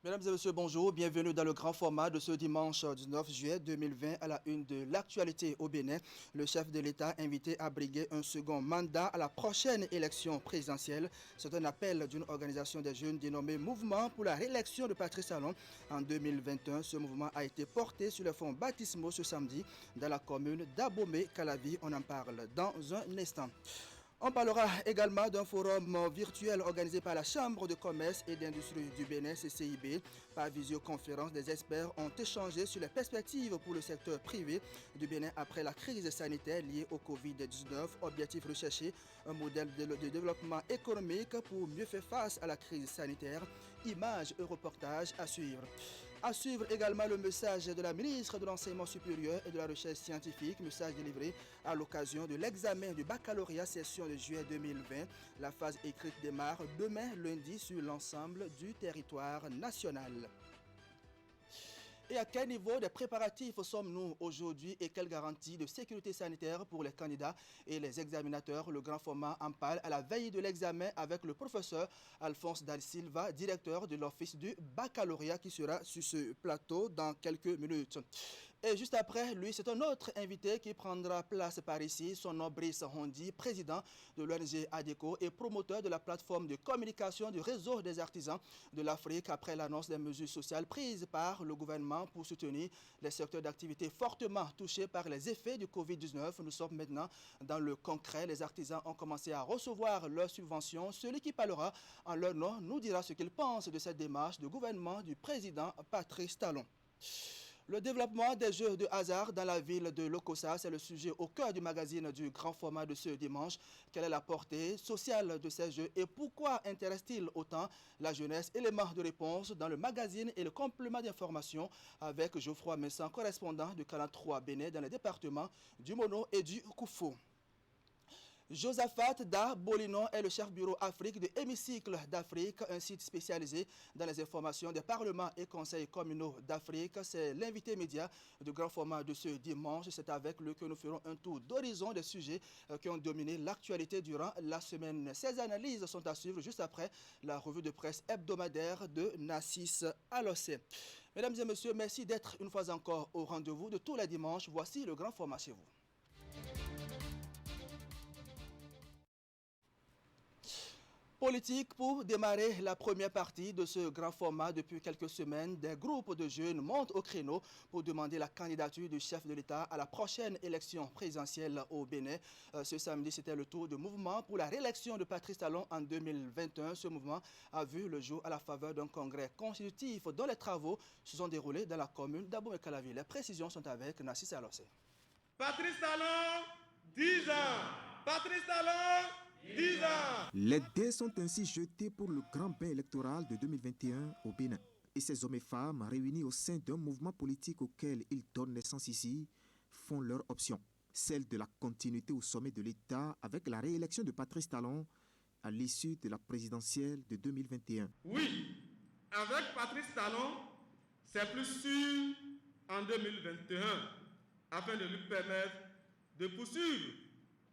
Mesdames et messieurs, bonjour. Bienvenue dans le grand format de ce dimanche 19 juillet 2020 à la une de l'actualité au Bénin. Le chef de l'État invité à briguer un second mandat à la prochaine élection présidentielle. C'est un appel d'une organisation des jeunes dénommée Mouvement pour la réélection de Patrice Talon en 2021. Ce mouvement a été porté sur les fonds baptismaux ce samedi dans la commune d'Abomey-Calavi. On en parle dans un instant. On parlera également d'un forum virtuel organisé par la Chambre de commerce et d'industrie du Bénin, CCIB. Par visioconférence, des experts ont échangé sur les perspectives pour le secteur privé du Bénin après la crise sanitaire liée au Covid-19. Objectif recherché, un modèle de développement économique pour mieux faire face à la crise sanitaire. Images et reportages à suivre. À suivre également le message de la ministre de l'Enseignement supérieur et de la Recherche scientifique, message délivré à l'occasion de l'examen du baccalauréat session de juillet 2020. La phase écrite démarre demain lundi sur l'ensemble du territoire national. Et à quel niveau de préparatifs sommes-nous aujourd'hui et quelles garanties de sécurité sanitaire pour les candidats et les examinateurs? Le grand format en parle à la veille de l'examen avec le professeur Alphonse Da Silva, directeur de l'Office du baccalauréat qui sera sur ce plateau dans quelques minutes. Et juste après, lui, c'est un autre invité qui prendra place par ici, son nom Brice Hondi, président de l'ONG ADECO et promoteur de la plateforme de communication du réseau des artisans de l'Afrique après l'annonce des mesures sociales prises par le gouvernement pour soutenir les secteurs d'activité fortement touchés par les effets du Covid-19. Nous sommes maintenant dans le concret. Les artisans ont commencé à recevoir leurs subventions. Celui qui parlera en leur nom nous dira ce qu'il pense de cette démarche du gouvernement du président Patrice Talon. Le développement des jeux de hasard dans la ville de Lokossa, c'est le sujet au cœur du magazine du grand format de ce dimanche. Quelle est la portée sociale de ces jeux et pourquoi intéresse-t-il autant la jeunesse? Élément de réponse dans le magazine et le complément d'information avec Geoffroy Messan, correspondant du Canal 3 Bénin dans les départements du Mono et du Koufou. Josaphat Da Bolinon est le chef bureau Afrique de Hémicycle d'Afrique, un site spécialisé dans les informations des parlements et conseils communaux d'Afrique. C'est l'invité média de grand format de ce dimanche. C'est avec lui que nous ferons un tour d'horizon des sujets qui ont dominé l'actualité durant la semaine. Ces analyses sont à suivre juste après la revue de presse hebdomadaire de Nassis Alossé. Mesdames et messieurs, merci d'être une fois encore au rendez-vous de tous les dimanches. Voici le grand format chez vous. Politique pour démarrer la première partie de ce grand format. Depuis quelques semaines, des groupes de jeunes montent au créneau pour demander la candidature du chef de l'État à la prochaine élection présidentielle au Bénin. Ce samedi, c'était le tour du mouvement pour la réélection de Patrice Talon en 2021. Ce mouvement a vu le jour à la faveur d'un congrès constitutif dont les travaux se sont déroulés dans la commune d'Abomey-Calavi. Les précisions sont avec Nassis Alossé. Patrice Talon, 10 ans. Patrice Talon, 10 ans. Les dés sont ainsi jetés pour le grand bain électoral de 2021 au Bénin. Et ces hommes et femmes, réunis au sein d'un mouvement politique auquel ils donnent naissance ici, font leur option. Celle de la continuité au sommet de l'État avec la réélection de Patrice Talon à l'issue de la présidentielle de 2021. Oui, avec Patrice Talon, c'est plus sûr en 2021, afin de lui permettre de poursuivre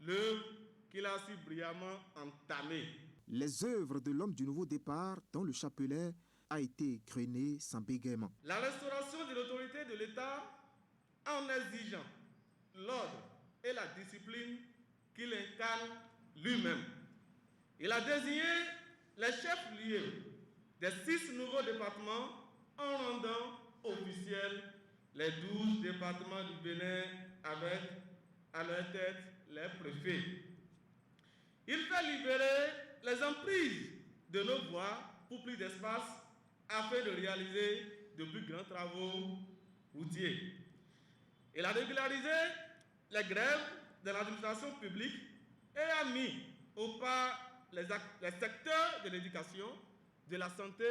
l'œuvre qu'il a si brillamment entamée. Les œuvres de l'homme du nouveau départ, dont le chapelet a été égrené sans bégaiement. La restauration de l'autorité de l'État en exigeant l'ordre et la discipline qu'il incarne lui-même. Il a désigné les chefs-lieux des 6 nouveaux départements en rendant officiels les 12 départements du Bénin avec à leur tête les préfets. Il fait libérer les emprises de nos voies pour plus d'espace afin de réaliser de plus grands travaux routiers. Il a régularisé les grèves de l'administration publique et a mis au pas les secteurs de l'éducation, de la santé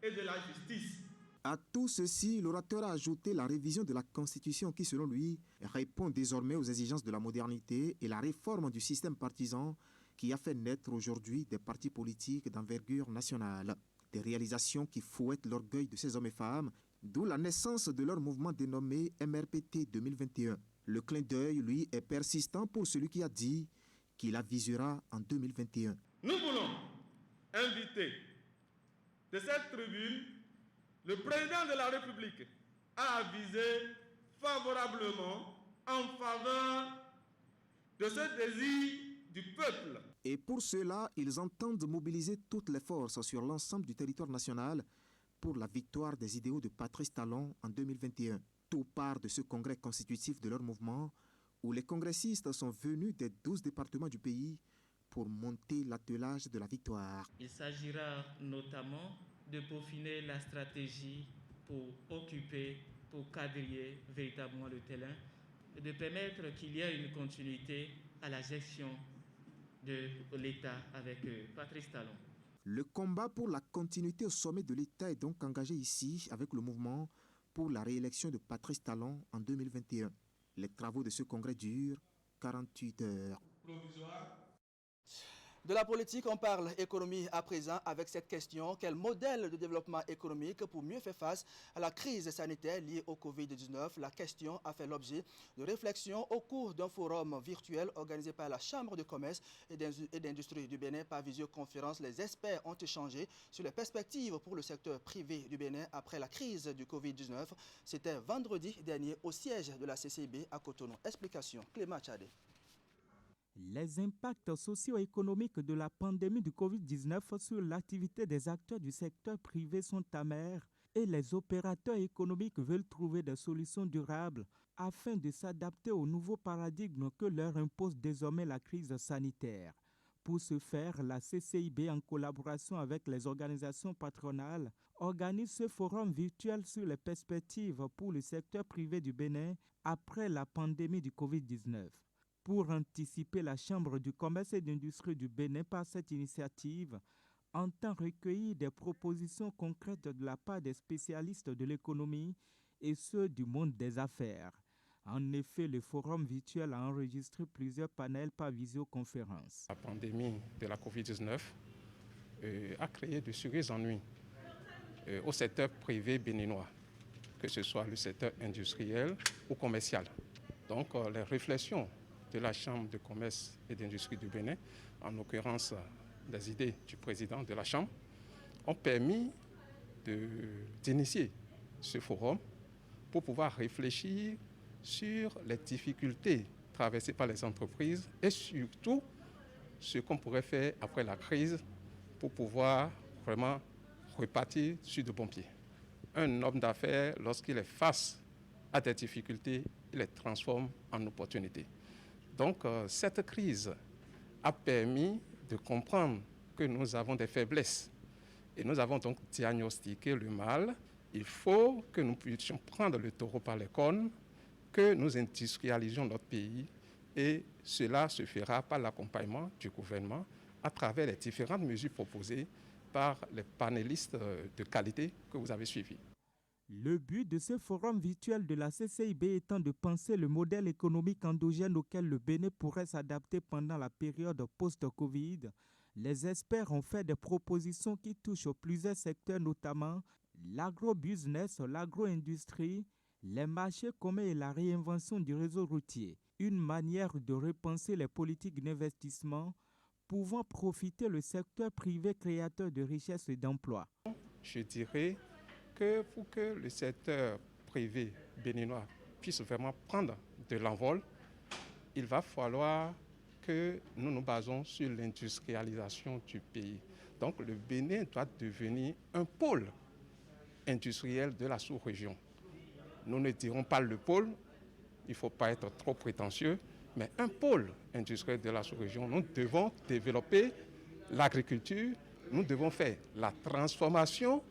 et de la justice. À tout ceci, l'orateur a ajouté la révision de la Constitution qui, selon lui, répond désormais aux exigences de la modernité et la réforme du système partisan qui a fait naître aujourd'hui des partis politiques d'envergure nationale. Des réalisations qui fouettent l'orgueil de ces hommes et femmes, D'où la naissance de leur mouvement dénommé MRPT 2021. Le clin d'œil, lui, est persistant pour celui qui a dit qu'il avisera en 2021. Nous voulons inviter de cette tribune le président de la République à aviser favorablement en faveur de ce désir du peuple. Et pour cela, ils entendent mobiliser toutes les forces sur l'ensemble du territoire national pour la victoire des idéaux de Patrice Talon en 2021. Tout part de ce congrès constitutif de leur mouvement où les congressistes sont venus des 12 départements du pays pour monter l'attelage de la victoire. Il s'agira notamment de peaufiner la stratégie pour occuper, pour quadriller véritablement le terrain, et de permettre qu'il y ait une continuité à la gestion de l'État avec Patrice Talon. Le combat pour la continuité au sommet de l'État est donc engagé ici avec le mouvement pour la réélection de Patrice Talon en 2021. Les travaux de ce congrès durent 48 heures. De la politique, on parle économie à présent avec cette question. Quel modèle de développement économique pour mieux faire face à la crise sanitaire liée au Covid-19? La question a fait l'objet de réflexions au cours d'un forum virtuel organisé par la Chambre de commerce et d'industrie du Bénin par visioconférence. Les experts ont échangé sur les perspectives pour le secteur privé du Bénin après la crise du Covid-19. C'était vendredi dernier au siège de la CCIB à Cotonou. Explication, Clément Tchadé. Les impacts socio-économiques de la pandémie du Covid-19 sur l'activité des acteurs du secteur privé sont amers et les opérateurs économiques veulent trouver des solutions durables afin de s'adapter au nouveau paradigme que leur impose désormais la crise sanitaire. Pour ce faire, la CCIB, en collaboration avec les organisations patronales, organise ce forum virtuel sur les perspectives pour le secteur privé du Bénin après la pandémie du Covid-19. Pour anticiper, la Chambre du commerce et d'industrie du Bénin, par cette initiative, entend recueillir des propositions concrètes de la part des spécialistes de l'économie et ceux du monde des affaires. En effet, le forum virtuel a enregistré plusieurs panels par visioconférence. La pandémie de la Covid-19 a créé de sérieux ennuis au secteur privé béninois, que ce soit le secteur industriel ou commercial. Donc, les réflexions de la Chambre de commerce et d'industrie du Bénin, en l'occurrence des idées du président de la Chambre, ont permis d'initier ce forum pour pouvoir réfléchir sur les difficultés traversées par les entreprises et surtout ce qu'on pourrait faire après la crise pour pouvoir vraiment repartir sur de bons pieds. Un homme d'affaires, lorsqu'il est face à des difficultés, il les transforme en opportunités. Donc, cette crise a permis de comprendre que nous avons des faiblesses. Et nous avons donc diagnostiqué le mal. Il faut que nous puissions prendre le taureau par les cornes, que nous industrialisions notre pays. Et cela se fera par l'accompagnement du gouvernement à travers les différentes mesures proposées par les panélistes de qualité que vous avez suivis. Le but de ce forum virtuel de la CCIB étant de penser le modèle économique endogène auquel le Bénin pourrait s'adapter pendant la période post-Covid, les experts ont fait des propositions qui touchent plusieurs secteurs, notamment l'agro-business, l'agro-industrie, les marchés communs et la réinvention du réseau routier. Une manière de repenser les politiques d'investissement pouvant profiter le secteur privé créateur de richesses et d'emplois. Je dirais que pour que le secteur privé béninois puisse vraiment prendre de l'envol, il va falloir que nous nous basons sur l'industrialisation du pays. Donc le Bénin doit devenir un pôle industriel de la sous-région. Nous ne dirons pas le pôle, il ne faut pas être trop prétentieux, mais un pôle industriel de la sous-région. Nous devons développer l'agriculture, nous devons faire la transformation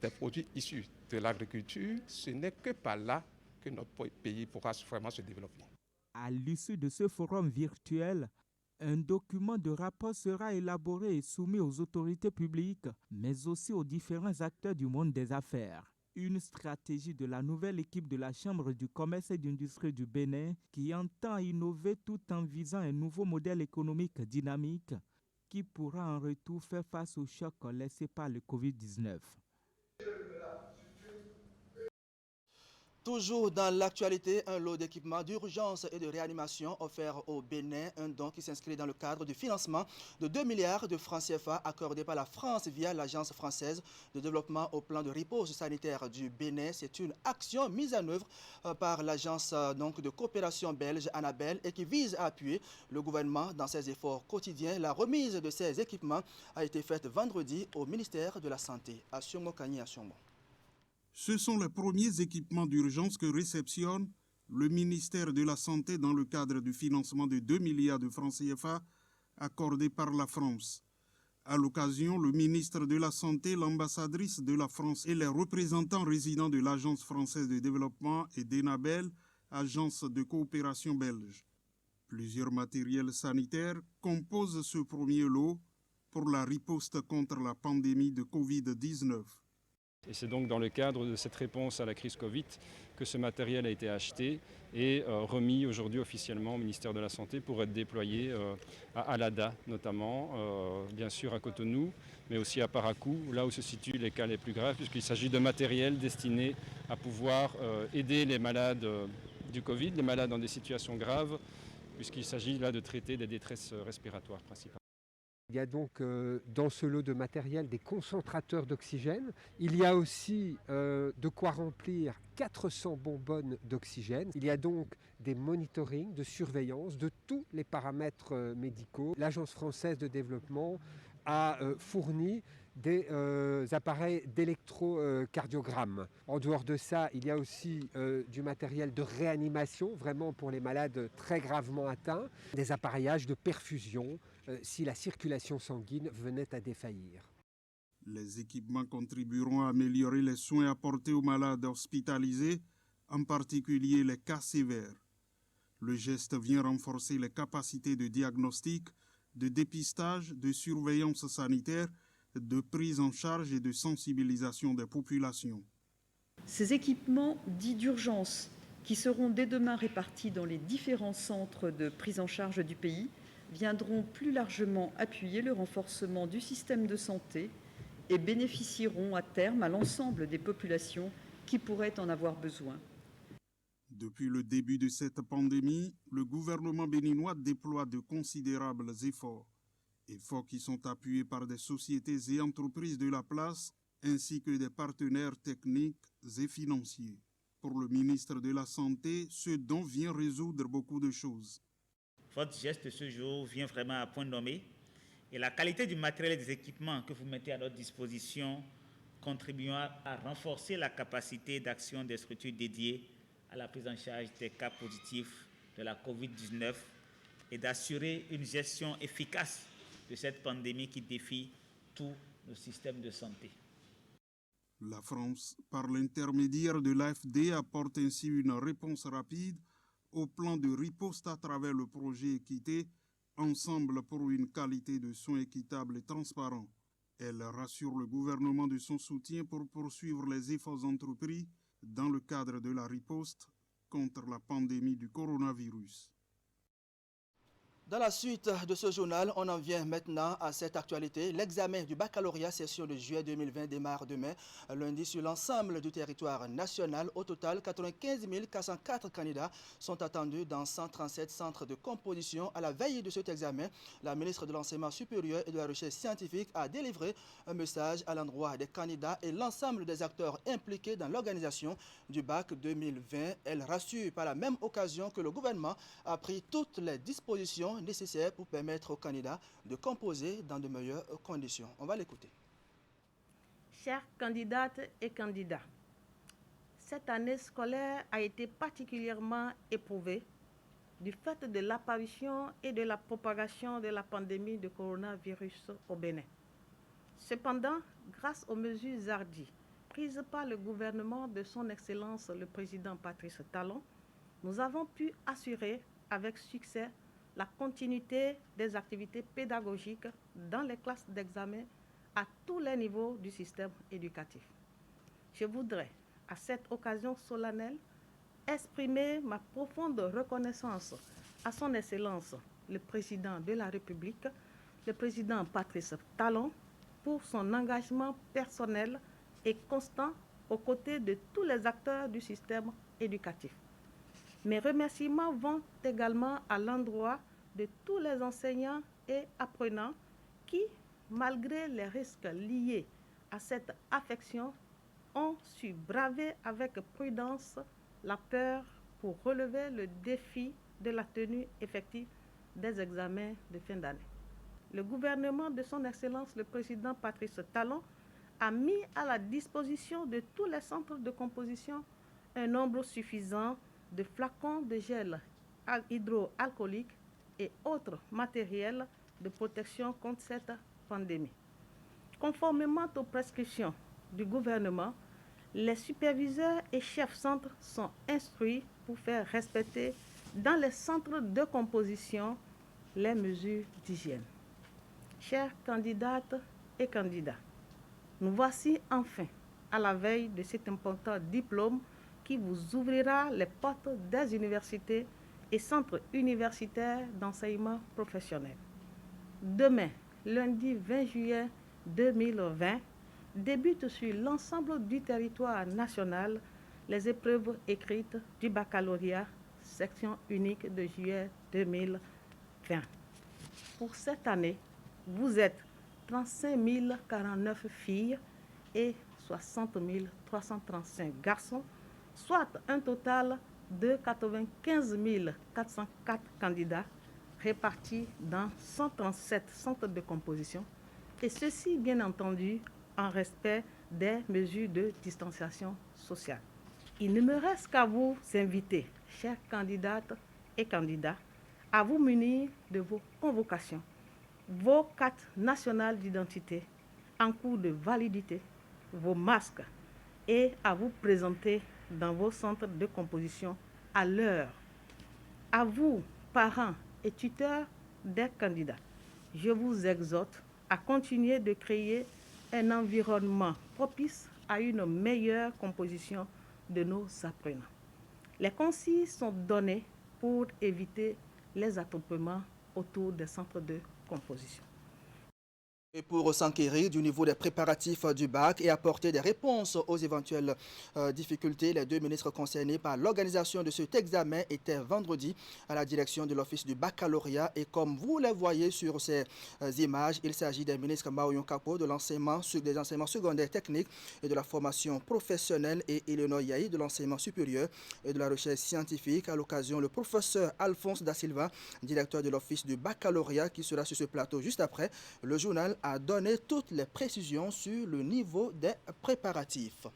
des produits issus de l'agriculture. Ce n'est que par là que notre pays pourra vraiment se développer. À l'issue de ce forum virtuel, un document de rapport sera élaboré et soumis aux autorités publiques, mais aussi aux différents acteurs du monde des affaires. Une stratégie de la nouvelle équipe de la Chambre du commerce et d'industrie du Bénin qui entend innover tout en visant un nouveau modèle économique dynamique qui pourra en retour faire face au choc laissé par le Covid-19. Toujours dans l'actualité, un lot d'équipements d'urgence et de réanimation offert au Bénin, un don qui s'inscrit dans le cadre du financement de 2 milliards de francs CFA accordés par la France via l'Agence française de développement au plan de riposte sanitaire du Bénin. C'est une action mise en œuvre par l'Agence de coopération belge Annabel et qui vise à appuyer le gouvernement dans ses efforts quotidiens. La remise de ces équipements a été faite vendredi au ministère de la Santé. Assiomo Kani Assiomo. Ce sont les premiers équipements d'urgence que réceptionne le ministère de la Santé dans le cadre du financement de 2 milliards de francs CFA accordés par la France. À l'occasion, le ministre de la Santé, l'ambassadrice de la France et les représentants résidents de l'Agence française de développement et d'Enabel, agence de coopération belge. Plusieurs matériels sanitaires composent ce premier lot pour la riposte contre la pandémie de Covid-19. Et c'est donc dans le cadre de cette réponse à la crise Covid que ce matériel a été acheté et remis aujourd'hui officiellement au ministère de la Santé pour être déployé à Alada notamment, bien sûr à Cotonou, mais aussi à Parakou, là où se situent les cas les plus graves, puisqu'il s'agit de matériel destiné à pouvoir aider les malades du Covid, les malades dans des situations graves, puisqu'il s'agit là de traiter des détresses respiratoires principalement. Il y a donc dans ce lot de matériel des concentrateurs d'oxygène. Il y a aussi de quoi remplir 400 bonbonnes d'oxygène. Il y a donc des monitorings de surveillance de tous les paramètres médicaux. L'Agence française de développement a fourni des appareils d'électrocardiogramme. En dehors de ça, il y a aussi du matériel de réanimation, vraiment pour les malades très gravement atteints, des appareillages de perfusion si la circulation sanguine venait à défaillir. Les équipements contribueront à améliorer les soins apportés aux malades hospitalisés, en particulier les cas sévères. Le geste vient renforcer les capacités de diagnostic, de dépistage, de surveillance sanitaire, de prise en charge et de sensibilisation des populations. Ces équipements dits d'urgence, qui seront dès demain répartis dans les différents centres de prise en charge du pays, viendront plus largement appuyer le renforcement du système de santé et bénéficieront à terme à l'ensemble des populations qui pourraient en avoir besoin. Depuis le début de cette pandémie, le gouvernement béninois déploie de considérables efforts qui sont appuyés par des sociétés et entreprises de la place, ainsi que des partenaires techniques et financiers. Pour le ministre de la Santé, ce don vient résoudre beaucoup de choses. Votre geste ce jour vient vraiment à point nommé et la qualité du matériel et des équipements que vous mettez à notre disposition contribuera à renforcer la capacité d'action des structures dédiées à la prise en charge des cas positifs de la COVID-19 et d'assurer une gestion efficace de cette pandémie qui défie tout le système de santé. La France, par l'intermédiaire de l'AFD, apporte ainsi une réponse rapide au plan de riposte à travers le projet Équité, ensemble pour une qualité de soins équitable et transparent. Elle rassure le gouvernement de son soutien pour poursuivre les efforts entrepris dans le cadre de la riposte contre la pandémie du coronavirus. Dans la suite de ce journal, on en vient maintenant à cette actualité. L'examen du baccalauréat session de juillet 2020 démarre demain, lundi, sur l'ensemble du territoire national. Au total, 95 404 candidats sont attendus dans 137 centres de composition. À la veille de cet examen, la ministre de l'Enseignement supérieur et de la Recherche scientifique a délivré un message à l'endroit des candidats et l'ensemble des acteurs impliqués dans l'organisation du bac 2020. Elle rassure par la même occasion que le gouvernement a pris toutes les dispositions nécessaires pour permettre aux candidats de composer dans de meilleures conditions. On va l'écouter. Chères candidates et candidats, cette année scolaire a été particulièrement éprouvée du fait de l'apparition et de la propagation de la pandémie de coronavirus au Bénin. Cependant, grâce aux mesures hardies prises par le gouvernement de son Excellence le Président Patrice Talon, nous avons pu assurer avec succès la continuité des activités pédagogiques dans les classes d'examen à tous les niveaux du système éducatif. Je voudrais, à cette occasion solennelle, exprimer ma profonde reconnaissance à son Excellence, le Président de la République, le Président Patrice Talon, pour son engagement personnel et constant aux côtés de tous les acteurs du système éducatif. Mes remerciements vont également à l'endroit de tous les enseignants et apprenants qui, malgré les risques liés à cette affection, ont su braver avec prudence la peur pour relever le défi de la tenue effective des examens de fin d'année. Le gouvernement de son Excellence le Président Patrice Talon a mis à la disposition de tous les centres de composition un nombre suffisant de flacons de gel hydroalcoolique et autres matériels de protection contre cette pandémie. Conformément aux prescriptions du gouvernement, les superviseurs et chefs centres sont instruits pour faire respecter dans les centres de composition les mesures d'hygiène. Chères candidates et candidats, nous voici enfin à la veille de cet important diplôme qui vous ouvrira les portes des universités et centres universitaires d'enseignement professionnel. Demain, lundi 20 juillet 2020, débutent sur l'ensemble du territoire national les épreuves écrites du baccalauréat, section unique de juillet 2020. Pour cette année, vous êtes 35 049 filles et 60 335 garçons, soit un total de 95 404 candidats répartis dans 137 centres de composition, et ceci, bien entendu, en respect des mesures de distanciation sociale. Il ne me reste qu'à vous inviter, chères candidates et candidats, à vous munir de vos convocations, vos cartes nationales d'identité en cours de validité, vos masques, et à vous présenter dans vos centres de composition à l'heure. À vous, parents et tuteurs des candidats, je vous exhorte à continuer de créer un environnement propice à une meilleure composition de nos apprenants. Les consignes sont données pour éviter les attroupements autour des centres de composition. Et pour s'enquérir du niveau des préparatifs du bac et apporter des réponses aux éventuelles difficultés, les deux ministres concernés par l'organisation de cet examen étaient vendredi à la direction de l'Office du baccalauréat. Et comme vous les voyez sur ces images, il s'agit des ministres Maoyon Kapo de l'enseignement, des enseignements secondaires techniques et de la formation professionnelle et Eleanor Yahi de l'enseignement supérieur et de la recherche scientifique. À l'occasion, le professeur Alphonse Da Silva, directeur de l'Office du baccalauréat, qui sera sur ce plateau juste après, le journal a donné toutes les précisions sur le niveau des préparatifs.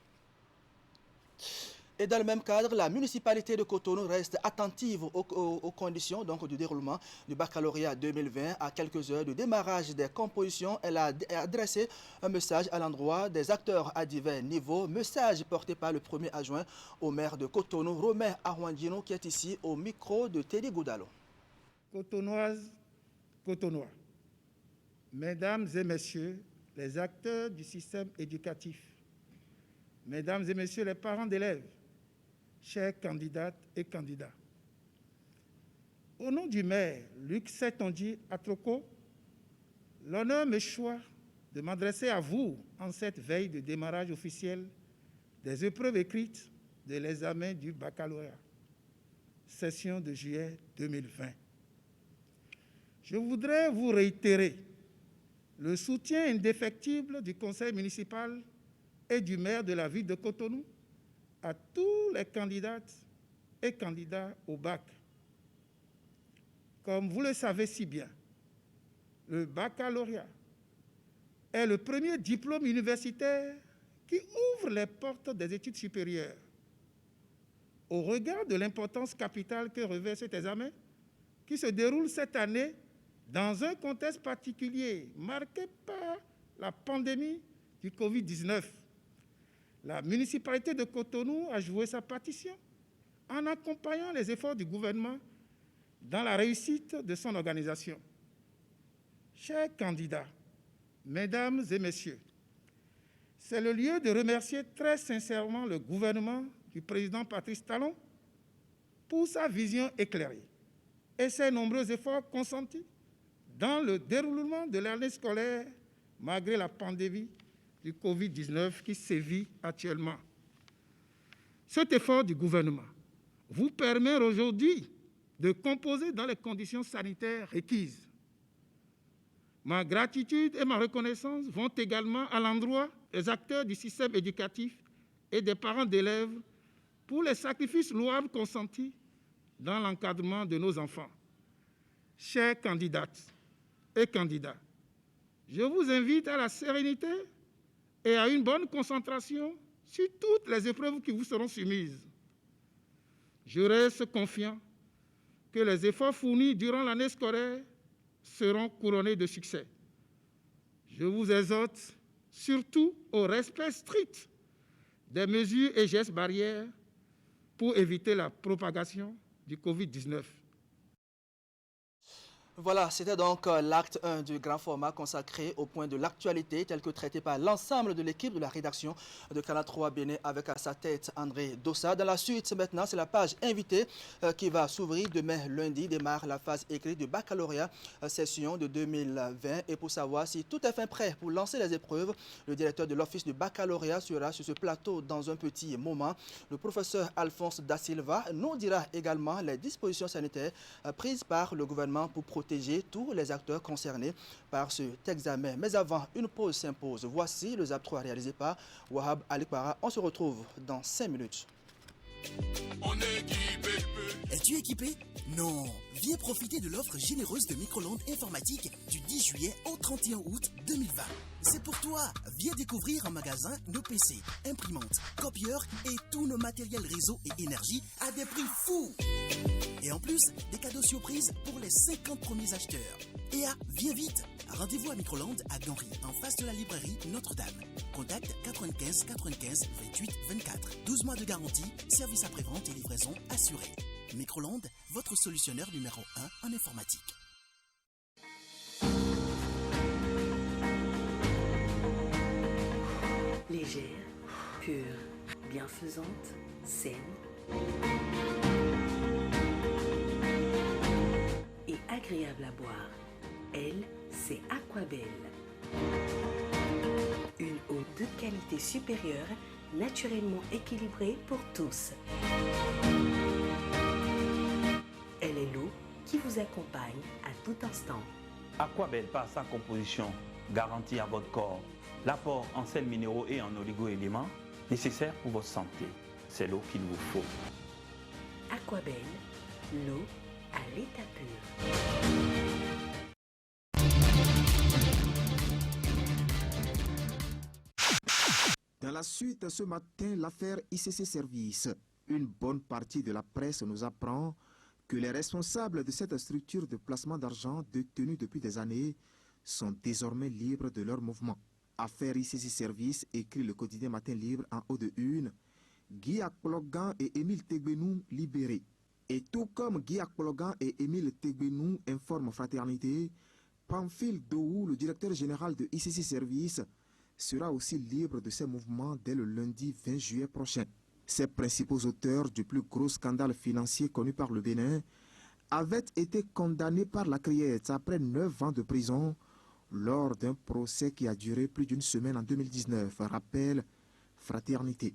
Et dans le même cadre, la municipalité de Cotonou reste attentive aux conditions du déroulement du baccalauréat 2020. À quelques heures du démarrage des compositions, elle a adressé un message à l'endroit des acteurs à divers niveaux. Message porté par le premier adjoint au maire de Cotonou, Romain Arwandino, qui est ici au micro de Teddy Goudalo. Cotonoises, Cotonois, Mesdames et Messieurs les acteurs du système éducatif, Mesdames et Messieurs les parents d'élèves, chères candidates et candidats, au nom du maire Luc Setonji Atroko, l'honneur me choisit de m'adresser à vous en cette veille de démarrage officiel des épreuves écrites de l'examen du baccalauréat, session de juillet 2020. Je voudrais vous réitérer le soutien indéfectible du conseil municipal et du maire de la ville de Cotonou à tous les candidates et candidats au bac. Comme vous le savez si bien, le baccalauréat est le premier diplôme universitaire qui ouvre les portes des études supérieures. Au regard de l'importance capitale que revêt cet examen, qui se déroule cette année dans un contexte particulier marqué par la pandémie du Covid-19, la municipalité de Cotonou a joué sa partition en accompagnant les efforts du gouvernement dans la réussite de son organisation. Chers candidats, Mesdames et Messieurs, c'est le lieu de remercier très sincèrement le gouvernement du président Patrice Talon pour sa vision éclairée et ses nombreux efforts consentis dans le déroulement de l'année scolaire, malgré la pandémie du Covid-19 qui sévit actuellement. Cet effort du gouvernement vous permet aujourd'hui de composer dans les conditions sanitaires requises. Ma gratitude et ma reconnaissance vont également à l'endroit des acteurs du système éducatif et des parents d'élèves pour les sacrifices louables consentis dans l'encadrement de nos enfants. Chères candidates et candidats, je vous invite à la sérénité et à une bonne concentration sur toutes les épreuves qui vous seront soumises. Je reste confiant que les efforts fournis durant l'année scolaire seront couronnés de succès. Je vous exhorte surtout au respect strict des mesures et gestes barrières pour éviter la propagation du Covid-19. Voilà, c'était donc l'acte 1 du grand format consacré au point de l'actualité tel que traité par l'ensemble de l'équipe de la rédaction de Canal 3 Bénin avec à sa tête André Dossa. Dans la suite, maintenant, c'est la page invitée qui va s'ouvrir. Demain, lundi, démarre la phase écrite du baccalauréat session de 2020. Et pour savoir si tout est fin prêt pour lancer les épreuves, le directeur de l'office du baccalauréat sera sur ce plateau dans un petit moment. Le professeur Alphonse Da Silva nous dira également les dispositions sanitaires prises par le gouvernement pour protéger tous les acteurs concernés par cet examen. Mais avant, une pause s'impose. Voici le ZAP 3 réalisé par Wahab Alikpara. On se retrouve dans 5 minutes. Es-tu équipé? Non. Viens profiter de l'offre généreuse de Microland Informatique du 10 juillet au 31 août 2020. C'est pour toi. Viens découvrir en magasin nos PC, imprimantes, copieurs et tous nos matériels réseau et énergie à des prix fous. Et en plus, des cadeaux surprises pour les 50 premiers acheteurs. Et viens vite. Rendez-vous à Microland à Ganry, en face de la librairie Notre-Dame. Contact 95 95 28 24. 12 mois de garantie, service après-vente et livraison assurée. Microland, votre solutionneur numéro 1 en informatique. Légère, pure, bienfaisante, saine et agréable à boire. Elle, c'est Aquabelle. Une eau de qualité supérieure, naturellement équilibrée pour tous. Elle est l'eau qui vous accompagne à tout instant. Aquabelle, par sa composition, garantit à votre corps l'apport en sels minéraux et en oligo-éléments nécessaires pour votre santé. C'est l'eau qu'il vous faut. Aquabelle, l'eau à l'état pur. Dans la suite, ce matin, l'affaire ICC Service. Une bonne partie de la presse nous apprend que les responsables de cette structure de placement d'argent détenue depuis des années sont désormais libres de leur mouvement. Affaire ICC Service, écrit le quotidien Matin Libre en haut de une, Guy Akpologan et Émile Tegbenou libérés. Et tout comme Guy Akpologan et Émile Tegbenou informent Fraternité, Pamphile Dohou, le directeur général de ICC Service, sera aussi libre de ses mouvements dès le lundi 20 juillet prochain. Ces principaux auteurs du plus gros scandale financier connu par le Bénin avaient été condamnés par la Criette après 9 ans de prison lors d'un procès qui a duré plus d'une semaine en 2019, rappelle Fraternité.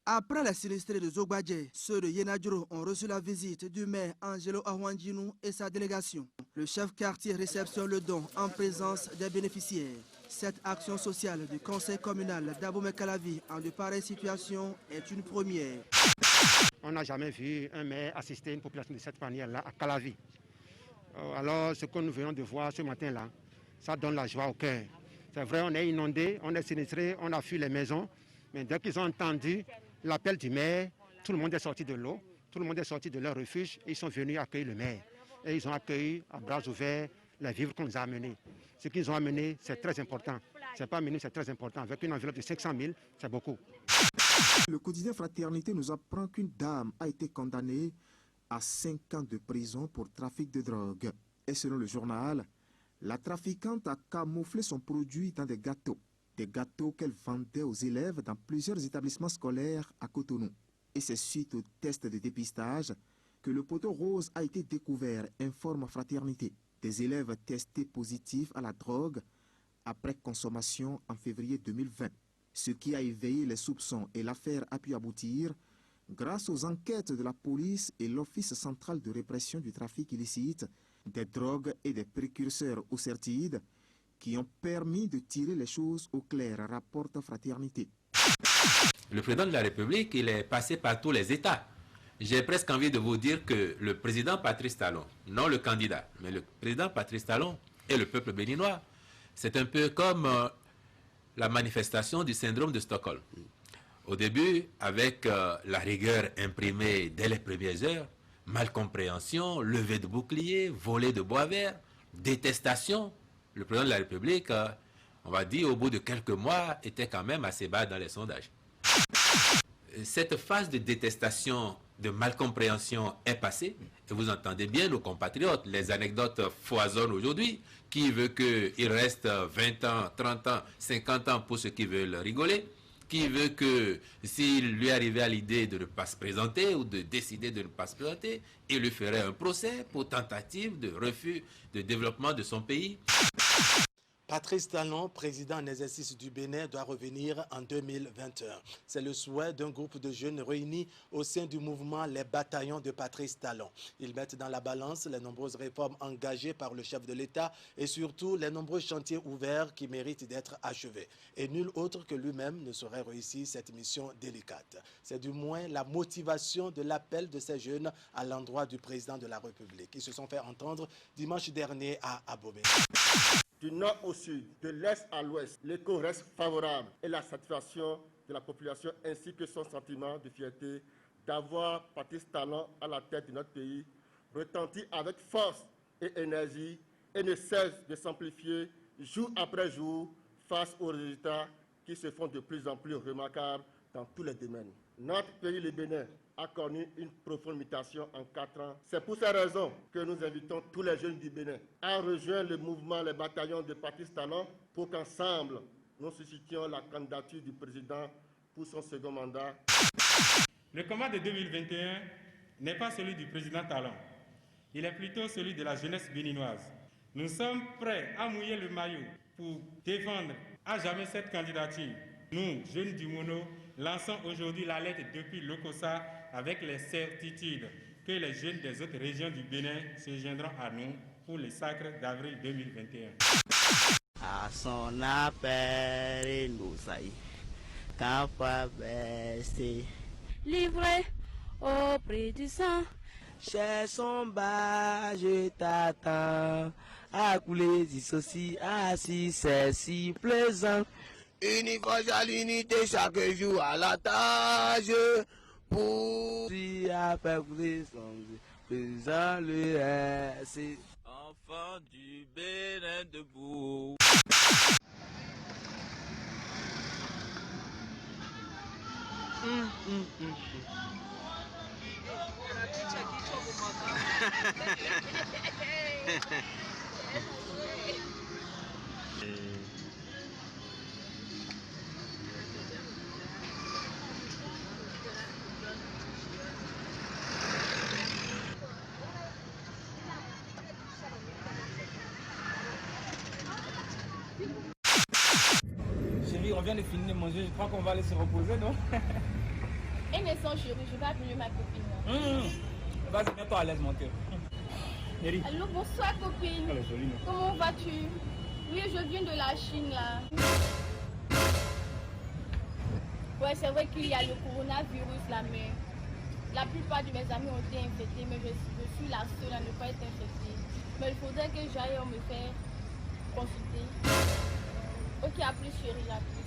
Après les sinistrés de Zogbadje, ceux de Yenadjuro ont reçu la visite du maire Angelo Ahwanjinou et sa délégation. Le chef quartier réceptionne le don en présence des bénéficiaires. Cette action sociale du conseil communal d'Abomey-Calavi en de pareilles situations est une première. On n'a jamais vu un maire assister une population de cette manière-là à Calavi. Alors ce que nous venons de voir ce matin-là, ça donne la joie au cœur. C'est vrai, on est inondé, on est sinistré, on a fui les maisons, mais dès qu'ils ont entendu l'appel du maire, tout le monde est sorti de l'eau, tout le monde est sorti de leur refuge, et ils sont venus accueillir le maire. Et ils ont accueilli à bras ouverts les vivres qu'on nous a amenés. Ce qu'ils ont amené, c'est très important. C'est pas amené, c'est très important. Avec une enveloppe de 500 000, c'est beaucoup. Le quotidien Fraternité nous apprend qu'une dame a été condamnée à 5 ans de prison pour trafic de drogue. Et selon le journal, la trafiquante a camouflé son produit dans des gâteaux qu'elle vendait aux élèves dans plusieurs établissements scolaires à Cotonou. Et c'est suite au test de dépistage que le poteau rose a été découvert, informe Fraternité. Des élèves testés positifs à la drogue après consommation en février 2020. ce qui a éveillé les soupçons et l'affaire a pu aboutir grâce aux enquêtes de la police et l'Office central de répression du trafic illicite des drogues et des précurseurs au certide qui ont permis de tirer les choses au clair, rapporte Fraternité. Le président de la République, il est passé par tous les États. J'ai presque envie de vous dire que le président Patrice Talon, non le candidat, mais le président Patrice Talon et le peuple béninois, c'est un peu comme la manifestation du syndrome de Stockholm. Au début, avec la rigueur imprimée dès les premières heures, malcompréhension, levée de boucliers, volée de bois vert, détestation, le président de la République, on va dire, au bout de quelques mois, était quand même assez bas dans les sondages. Cette phase de détestation, de malcompréhension est passée, et vous entendez bien nos compatriotes, les anecdotes foisonnent aujourd'hui. Qui veut qu'il reste 20 ans, 30 ans, 50 ans pour ceux qui veulent rigoler? Qui veut que s'il lui arrivait à l'idée de ne pas se présenter ou de décider de ne pas se présenter, il lui ferait un procès pour tentative de refus de développement de son pays? Patrice Talon, président en exercice du Bénin, doit revenir en 2021. C'est le souhait d'un groupe de jeunes réunis au sein du mouvement Les Bataillons de Patrice Talon. Ils mettent dans la balance les nombreuses réformes engagées par le chef de l'État et surtout les nombreux chantiers ouverts qui méritent d'être achevés. Et nul autre que lui-même ne saurait réussir cette mission délicate. C'est du moins la motivation de l'appel de ces jeunes à l'endroit du président de la République. Ils se sont fait entendre dimanche dernier à Abomey. Du nord au sud, de l'est à l'ouest, l'écho reste favorable et la satisfaction de la population ainsi que son sentiment de fierté d'avoir Patrice Talon à la tête de notre pays retentit avec force et énergie et ne cesse de s'amplifier jour après jour face aux résultats qui se font de plus en plus remarquables dans tous les domaines. Notre pays, le Bénin, a connu une profonde mutation en 4 ans. C'est pour ces raisons que nous invitons tous les jeunes du Bénin à rejoindre le mouvement Les Bataillons de Patrice Talon pour qu'ensemble, nous suscitions la candidature du président pour son second mandat. Le combat de 2021 n'est pas celui du président Talon. Il est plutôt celui de la jeunesse béninoise. Nous sommes prêts à mouiller le maillot pour défendre à jamais cette candidature. Nous, jeunes du Mono, lançons aujourd'hui la lettre depuis l'Okosa avec les certitudes que les jeunes des autres régions du Bénin se joindront à nous pour le sacre d'avril 2021. À son appel, nous aïe, capable livré auprès du sang. Cher son bas, je t'attends. À couler, dissocier, assis, c'est si plaisant. Universal unité chaque jour à la tâche pour y faire son président le S. Enfant du Bénin debout. Chérie, on vient de finir de manger, je crois qu'on va aller se reposer, non? Et naissant chérie, je vais appeler ma copine. Vas-y, mets-toi à l'aise, mon cœur. Allô, bonsoir copine. Elle est jolie, non? Comment vas-tu? Oui, je viens de la Chine là. Ouais, c'est vrai qu'il y a le coronavirus là, mais la plupart de mes amis ont été infectés, mais je suis la seule à ne pas être infectée. Mais il faudrait que j'aille me faire consulter. Ok, à plus chérie, à plus.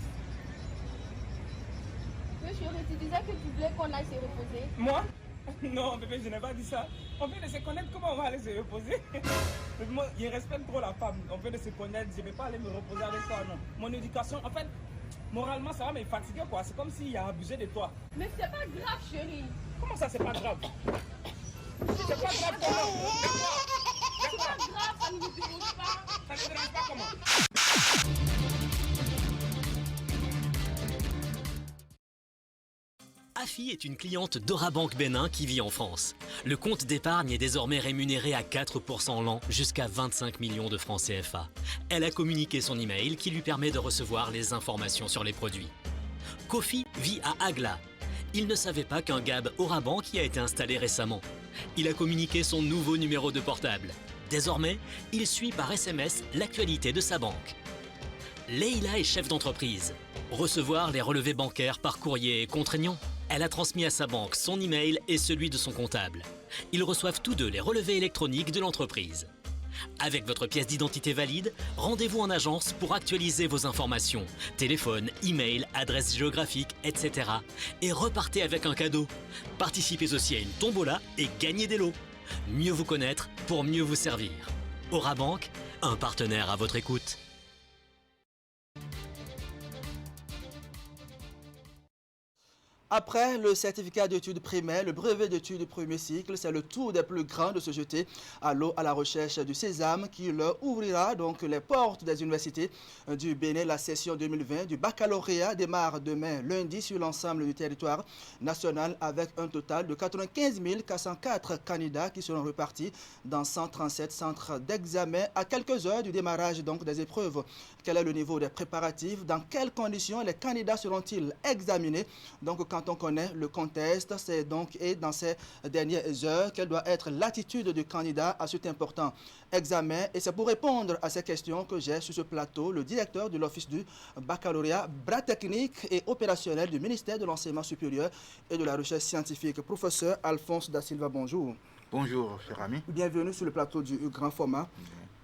Oui chérie, tu disais que tu voulais qu'on aille se reposer. Moi? Non, bébé, je n'ai pas dit ça. On vient de se connaître, comment on va aller se reposer? Moi, je respecte trop la femme. On vient de se connaître, je ne vais pas aller me reposer avec toi, non. Mon éducation, en fait, moralement, ça va me fatiguer, quoi. C'est comme s'il a abusé de toi. Mais c'est pas grave, chérie. Comment ça, c'est pas grave? C'est pas grave, comment? C'est pas grave, ça ne vous dérange pas. Ça ne dérange pas comment? Afi est une cliente d'Orabank Bénin qui vit en France. Le compte d'épargne est désormais rémunéré à 4% l'an jusqu'à 25 millions de francs CFA. Elle a communiqué son email qui lui permet de recevoir les informations sur les produits. Kofi vit à Agla. Il ne savait pas qu'un GAB Orabank y a été installé récemment. Il a communiqué son nouveau numéro de portable. Désormais, il suit par SMS l'actualité de sa banque. Leïla est chef d'entreprise. Recevoir les relevés bancaires par courrier est contraignant. Elle a transmis à sa banque son email et celui de son comptable. Ils reçoivent tous deux les relevés électroniques de l'entreprise. Avec votre pièce d'identité valide, rendez-vous en agence pour actualiser vos informations, téléphone, email, adresse géographique, etc. Et repartez avec un cadeau. Participez aussi à une tombola et gagnez des lots. Mieux vous connaître pour mieux vous servir. Orabank, un partenaire à votre écoute. Après le certificat d'études primaires, le brevet d'études premier cycle, c'est le tour des plus grands de se jeter à l'eau à la recherche du sésame qui leur ouvrira donc les portes des universités du Bénin. La session 2020 du baccalauréat démarre demain lundi sur l'ensemble du territoire national avec un total de 95 404 candidats qui seront repartis dans 137 centres d'examen à quelques heures du démarrage donc des épreuves. Quel est le niveau des préparatifs? Dans quelles conditions les candidats seront-ils examinés? Donc, quand on connaît le contexte, c'est donc et dans ces dernières heures, quelle doit être l'attitude du candidat à cet important examen. Et c'est pour répondre à ces questions que j'ai sur ce plateau le directeur de l'Office du baccalauréat, bras technique et opérationnel du ministère de l'Enseignement supérieur et de la Recherche scientifique. Professeur Alphonse Da Silva, bonjour. Bonjour, cher ami. Bienvenue sur le plateau du grand format.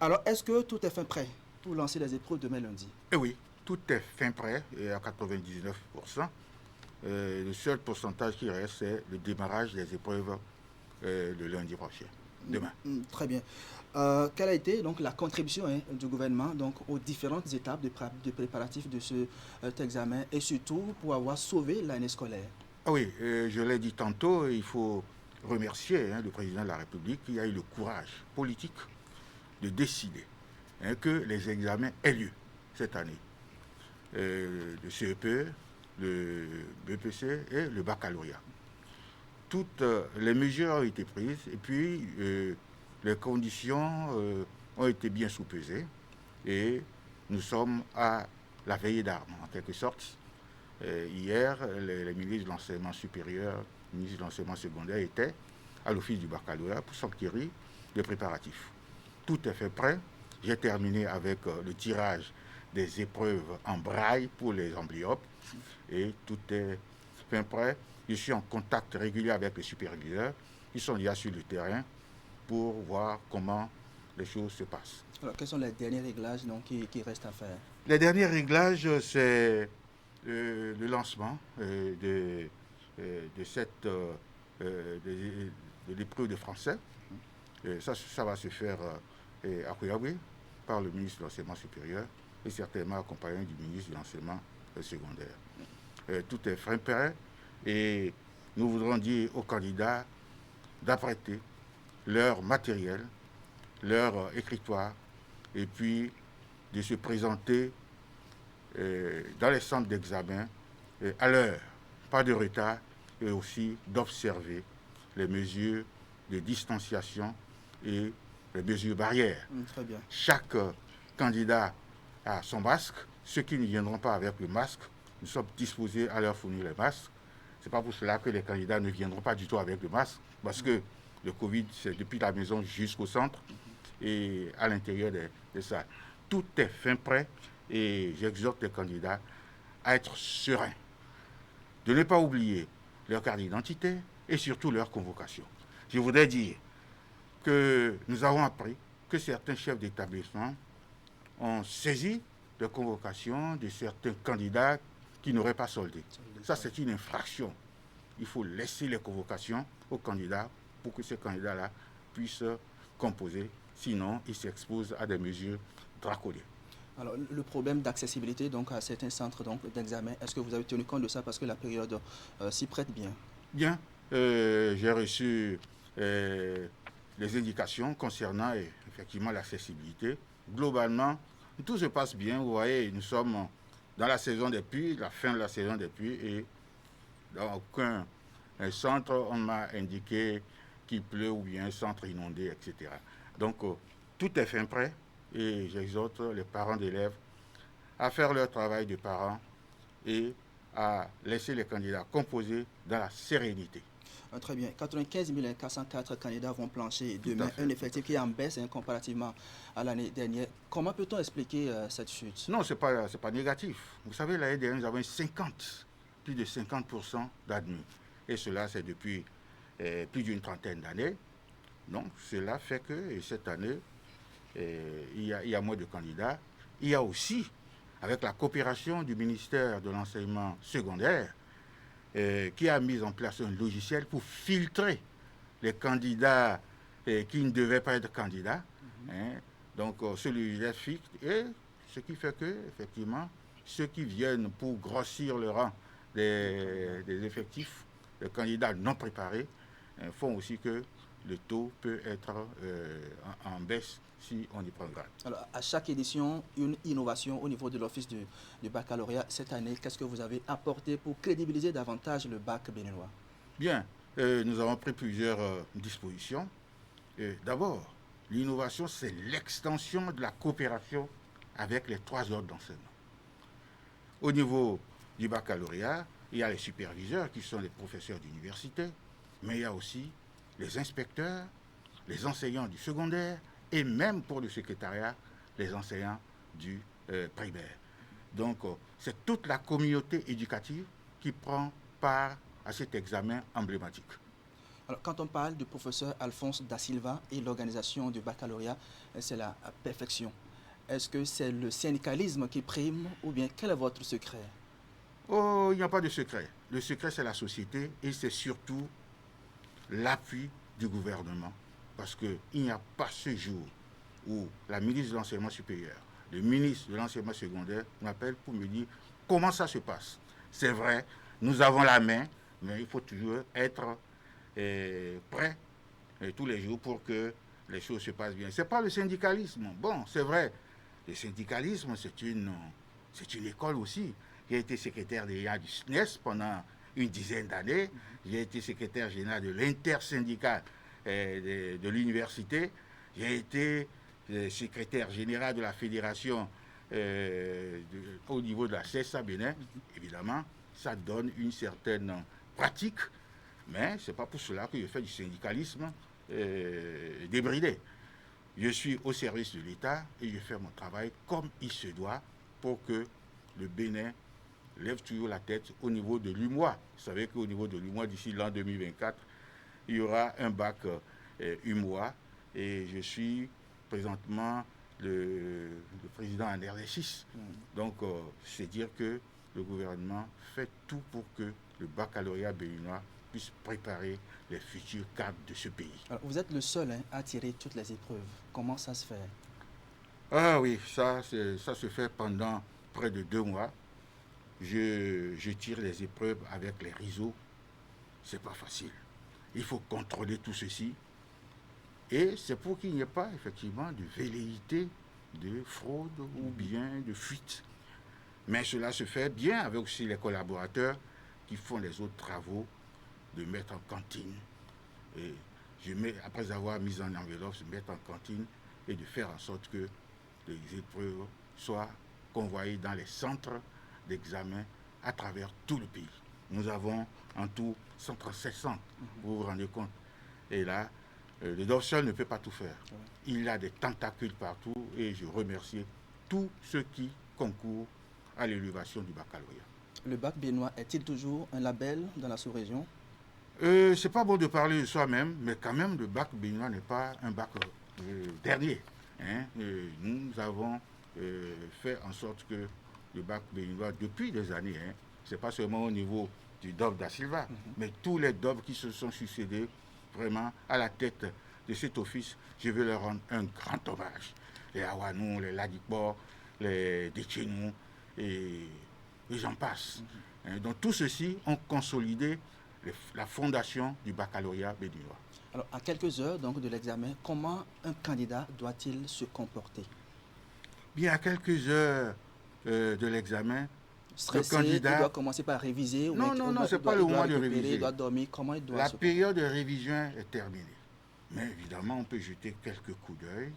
Alors, est-ce que tout est fin prêt pour lancer les épreuves demain lundi? Eh oui, tout est fin prêt et à 99%. Le seul pourcentage qui reste, c'est le démarrage des épreuves le lundi prochain, demain. Très bien. Quelle a été donc la contribution du gouvernement donc, aux différentes étapes de préparatifs de cet examen et surtout pour avoir sauvé l'année scolaire? Ah oui, je l'ai dit tantôt, il faut remercier le président de la République qui a eu le courage politique de décider que les examens aient lieu cette année. Le CEPE, le BPC et le baccalauréat. Toutes les mesures ont été prises et puis les conditions ont été bien soupesées et nous sommes à la veillée d'armes en quelque sorte. Hier, les ministres de l'enseignement supérieur, les ministres de l'enseignement secondaire étaient à l'office du baccalauréat pour s'enquérir des préparatifs. Tout est fait prêt. J'ai terminé avec le tirage des épreuves en braille pour les amblyopes et tout est fin prêt. Je suis en contact régulier avec les superviseurs qui sont déjà sur le terrain pour voir comment les choses se passent. Alors, quels sont les derniers réglages donc, qui restent à faire? Les derniers réglages, c'est le lancement de l'épreuve de français. Et ça va se faire à Kouyaoui par le ministre de l'Enseignement supérieur et certainement accompagné du ministre de l'Enseignement secondaire. Tout est fin prêt et nous voudrons dire aux candidats d'apprêter leur matériel, leur écritoire et puis de se présenter dans les centres d'examen à l'heure, pas de retard, et aussi d'observer les mesures de distanciation et les mesures barrières. Très bien. Chaque candidat a son masque. Ceux qui ne viendront pas avec le masque, nous sommes disposés à leur fournir les masques. Ce n'est pas pour cela que les candidats ne viendront pas du tout avec le masque, parce que le Covid, c'est depuis la maison jusqu'au centre et à l'intérieur de ça. Tout est fin prêt et j'exhorte les candidats à être sereins, de ne pas oublier leur carte d'identité et surtout leur convocation. Je voudrais dire que nous avons appris que certains chefs d'établissement ont saisi de convocation de certains candidats qui n'auraient pas soldé. Ça, c'est une infraction. Il faut laisser les convocations aux candidats pour que ces candidats-là puissent composer. Sinon, ils s'exposent à des mesures draconiennes. Alors, le problème d'accessibilité donc, à certains centres d'examen, est-ce que vous avez tenu compte de ça parce que la période s'y prête bien? Bien. J'ai reçu les indications concernant effectivement l'accessibilité. Globalement, tout se passe bien. Vous voyez, nous sommes dans la saison des pluies, la fin de la saison des pluies, et dans aucun centre, on m'a indiqué qu'il pleut ou bien un centre inondé, etc. Donc, tout est fin prêt et j'exhorte les parents d'élèves à faire leur travail de parents et à laisser les candidats composer dans la sérénité. Très bien. 95 404 candidats vont plancher demain, un effectif qui est en baisse comparativement à l'année dernière. Comment peut-on expliquer cette chute? Non, ce n'est pas négatif. Vous savez, l'année dernière, nous avons plus de 50% d'admis. Et cela, c'est depuis plus d'une trentaine d'années. Donc, cela fait que cette année, il y a moins de candidats. Il y a aussi, avec la coopération du ministère de l'enseignement secondaire, qui a mis en place un logiciel pour filtrer les candidats qui ne devaient pas être candidats. Donc, ce logiciel filtre, et ce qui fait que, effectivement, ceux qui viennent pour grossir le rang des effectifs, les candidats non préparés, font aussi que le taux peut être en baisse si on y prend garde. Alors, à chaque édition, une innovation au niveau de l'Office du baccalauréat. Cette année, qu'est-ce que vous avez apporté pour crédibiliser davantage le bac béninois? Bien, nous avons pris plusieurs dispositions. D'abord, l'innovation, c'est l'extension de la coopération avec les 3 ordres d'enseignement. Au niveau du baccalauréat, il y a les superviseurs qui sont les professeurs d'université, mais il y a aussi les inspecteurs, les enseignants du secondaire et même pour le secrétariat, les enseignants du primaire. Donc, c'est toute la communauté éducative qui prend part à cet examen emblématique. Alors, quand on parle du professeur Alphonse Da Silva et l'organisation du baccalauréat, c'est la perfection. Est-ce que c'est le syndicalisme qui prime ou bien quel est votre secret? Oh, il n'y a pas de secret. Le secret, c'est la société et c'est surtout l'appui du gouvernement. Parce qu'il n'y a pas ce jour où la ministre de l'Enseignement supérieur, le ministre de l'Enseignement secondaire m'appelle pour me dire comment ça se passe. C'est vrai, nous avons la main, mais il faut toujours être prêt tous les jours pour que les choses se passent bien. Ce n'est pas le syndicalisme. Bon, c'est vrai, le syndicalisme, c'est une école aussi. J'ai été secrétaire du SNES pendant une dizaine d'années. J'ai été secrétaire général de l'intersyndical de l'université. J'ai été secrétaire général de la fédération au niveau de la CSA Bénin. Évidemment, ça donne une certaine pratique, mais ce n'est pas pour cela que je fais du syndicalisme débridé. Je suis au service de l'État et je fais mon travail comme il se doit pour que le Bénin lève toujours la tête au niveau de l'UMOA. Vous savez qu'au niveau de l'UMOA, d'ici l'an 2024, il y aura un bac UMOA et je suis présentement le président en RD6. Donc, c'est dire que le gouvernement fait tout pour que le baccalauréat béninois puisse préparer les futurs cadres de ce pays. Alors, vous êtes le seul à tirer toutes les épreuves. Comment ça se fait? Ah oui, ça se fait pendant près de 2 mois. Je tire les épreuves avec les réseaux. C'est pas facile. Il faut contrôler tout ceci. Et c'est pour qu'il n'y ait pas effectivement de velléité de fraude ou bien de fuite. Mais cela se fait bien avec aussi les collaborateurs qui font les autres travaux de mettre en cantine. Et après avoir mis en enveloppe, se mettre en cantine et de faire en sorte que les épreuves soient convoyées dans les centres d'examen à travers tout le pays. Nous avons en tout 137 centres, vous vous rendez compte. Et là, le DOFSEL ne peut pas tout faire. Il y a des tentacules partout et je remercie tous ceux qui concourent à l'élévation du baccalauréat. Le bac béninois est-il toujours un label dans la sous-région? C'est pas bon de parler de soi-même, mais quand même le bac béninois n'est pas un bac dernier. Nous avons fait en sorte que le bac béninois, depuis des années, c'est pas seulement au niveau du DOB Da Silva, mais tous les DOB qui se sont succédés vraiment à la tête de cet office, je veux leur rendre un grand hommage. Les Awanou, les Ladikbo, les Détchenou, et j'en passe. Donc tout ceci ont consolidé la fondation du baccalauréat béninois. Alors, à quelques heures donc, de l'examen, comment un candidat doit-il se comporter? Bien, à quelques heures de l'examen, stressé, le candidat... il doit commencer par réviser? Non, ce n'est pas le moment de réviser. Il doit dormir, comment il doit La période de révision est terminée. Mais évidemment, on peut jeter quelques coups d'œil,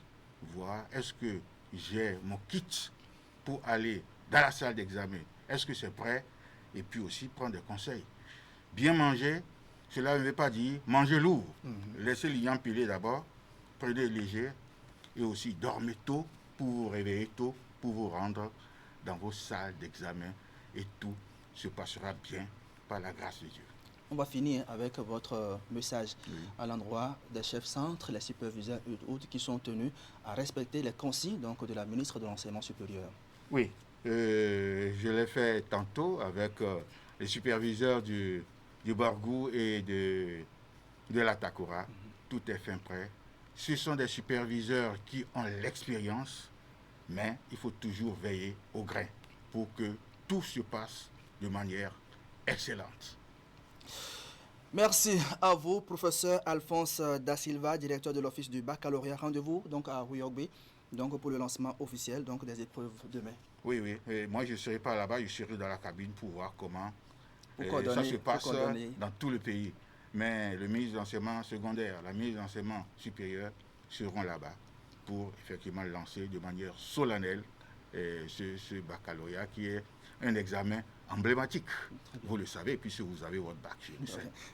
voir est-ce que j'ai mon kit pour aller dans la salle d'examen, est-ce que c'est prêt? et puis aussi prendre des conseils. Bien manger, cela ne veut pas dire manger lourd. Laissez l'ignan piler d'abord, prenez léger et aussi dormez tôt pour vous réveiller tôt, pour vous rendre dans vos salles d'examen et tout se passera bien par la grâce de Dieu. On va finir avec votre message à l'endroit des chefs centres, les superviseurs et autres qui sont tenus à respecter les consignes donc, de la ministre de l'Enseignement supérieur. Oui, je l'ai fait tantôt avec les superviseurs du Bargou et de la Takora. Tout est fin prêt. Ce sont des superviseurs qui ont l'expérience, mais il faut toujours veiller au grain pour que tout se passe de manière excellente. Merci à vous, professeur Alphonse Da Silva, directeur de l'Office du baccalauréat. Rendez-vous donc à Ruyogbe donc pour le lancement officiel donc, des épreuves demain. Oui, oui. Et moi, je ne serai pas là-bas, je serai dans la cabine pour voir comment ça se passe dans tout le pays. Mais le ministre de l'enseignement secondaire, la ministre de l'enseignement supérieur seront là-bas pour effectivement lancer de manière solennelle ce baccalauréat qui est un examen emblématique. Vous le savez, puisque vous avez votre bac.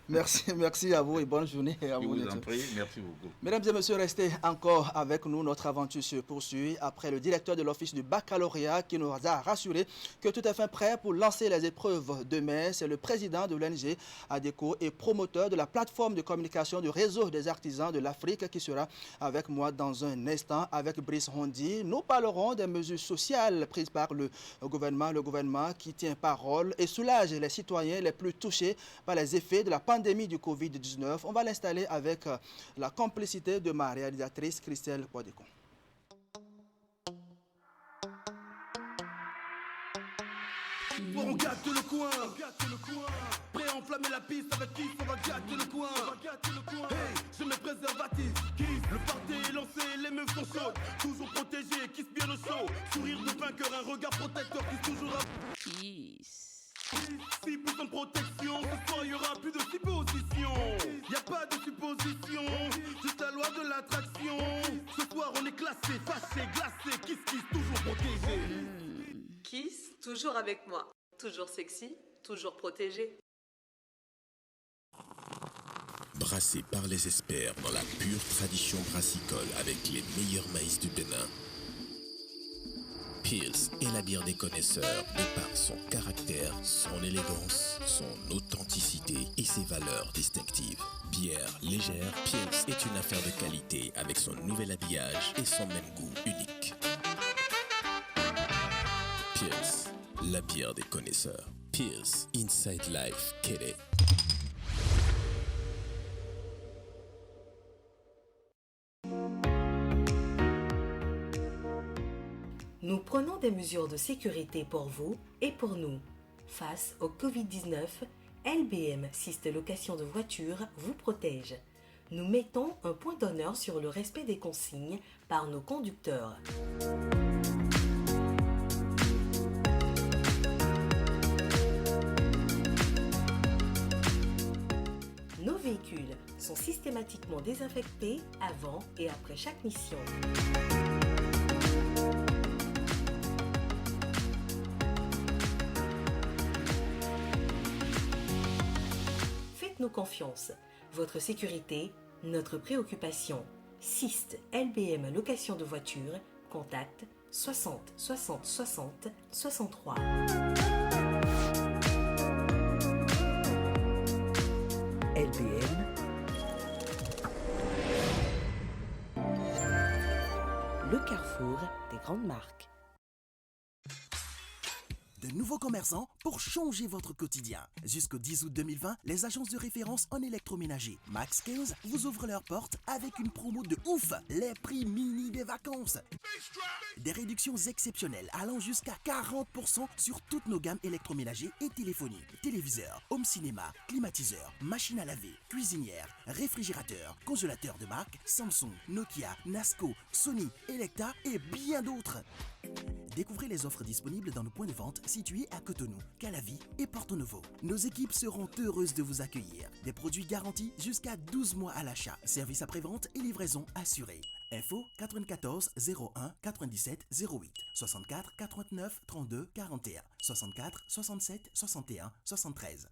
Merci à vous et bonne journée. Je vous en prie, merci beaucoup. Mesdames et messieurs, restez encore avec nous. Notre aventure se poursuit après le directeur de l'Office du baccalauréat qui nous a rassuré que tout est fin prêt pour lancer les épreuves demain. C'est le président de l'ONG ADECO et promoteur de la plateforme de communication du réseau des artisans de l'Afrique qui sera avec moi dans un instant. Avec Brice Hondi, nous parlerons des mesures sociales prises par le gouvernement qui tient parole et soulage les citoyens les plus touchés par les effets de la pandémie du Covid-19. On va l'installer avec la complicité de ma réalisatrice Christelle Poidecon. On gâte le coin, prêt à enflammer la piste avec qui on va gâter le coin. Hey, je mets préservatif, le party est lancé, les meufs sont chaudes, toujours protégées, kiss bien le show, sourire de vainqueur, un regard protecteur, kiss toujours à... Kiss. 6% de protection, ce soir y'aura plus de supposition. Y'a pas de supposition, juste la loi de l'attraction. Ce soir on est classé, fâché, glacé, kiss, toujours protégé. Kiss, toujours avec moi. Toujours sexy, toujours protégé. Brassé par les experts dans la pure tradition brassicole avec les meilleurs maïs du Bénin. Pils est la bière des connaisseurs de par son caractère, son élégance, son authenticité et ses valeurs distinctives. Bière légère, Pils est une affaire de qualité avec son nouvel habillage et son même goût unique. Pils, la bière des connaisseurs. Pils, Inside Life, Kere. Nous prenons des mesures de sécurité pour vous et pour nous. Face au Covid-19, LBM Syst Location de voitures vous protège. Nous mettons un point d'honneur sur le respect des consignes par nos conducteurs. Nos véhicules sont systématiquement désinfectés avant et après chaque mission. Faites-nous confiance. Votre sécurité, notre préoccupation. Syst LBM Location de voitures, contact 60 60 60 63. LBM. Le carrefour des grandes marques. De nouveaux commerçants pour changer votre quotidien. Jusqu'au 10 août 2020, les agences de référence en électroménager Max 15 vous ouvrent leurs portes avec une promo de ouf, les prix mini des vacances. Des réductions exceptionnelles allant jusqu'à 40% sur toutes nos gammes électroménagers et téléphoniques, téléviseurs, home cinéma, climatiseurs, machines à laver, cuisinières, réfrigérateurs, congélateurs de marque Samsung, Nokia, Nasco, Sony, Elekta et bien d'autres. Découvrez les offres disponibles dans nos points de vente situés à Cotonou, Calavi et Porto Novo. Nos équipes seront heureuses de vous accueillir. Des produits garantis jusqu'à 12 mois à l'achat. Service après-vente et livraison assurée. Info 94 01 97 08 64 89 32 41 64 67 61 73.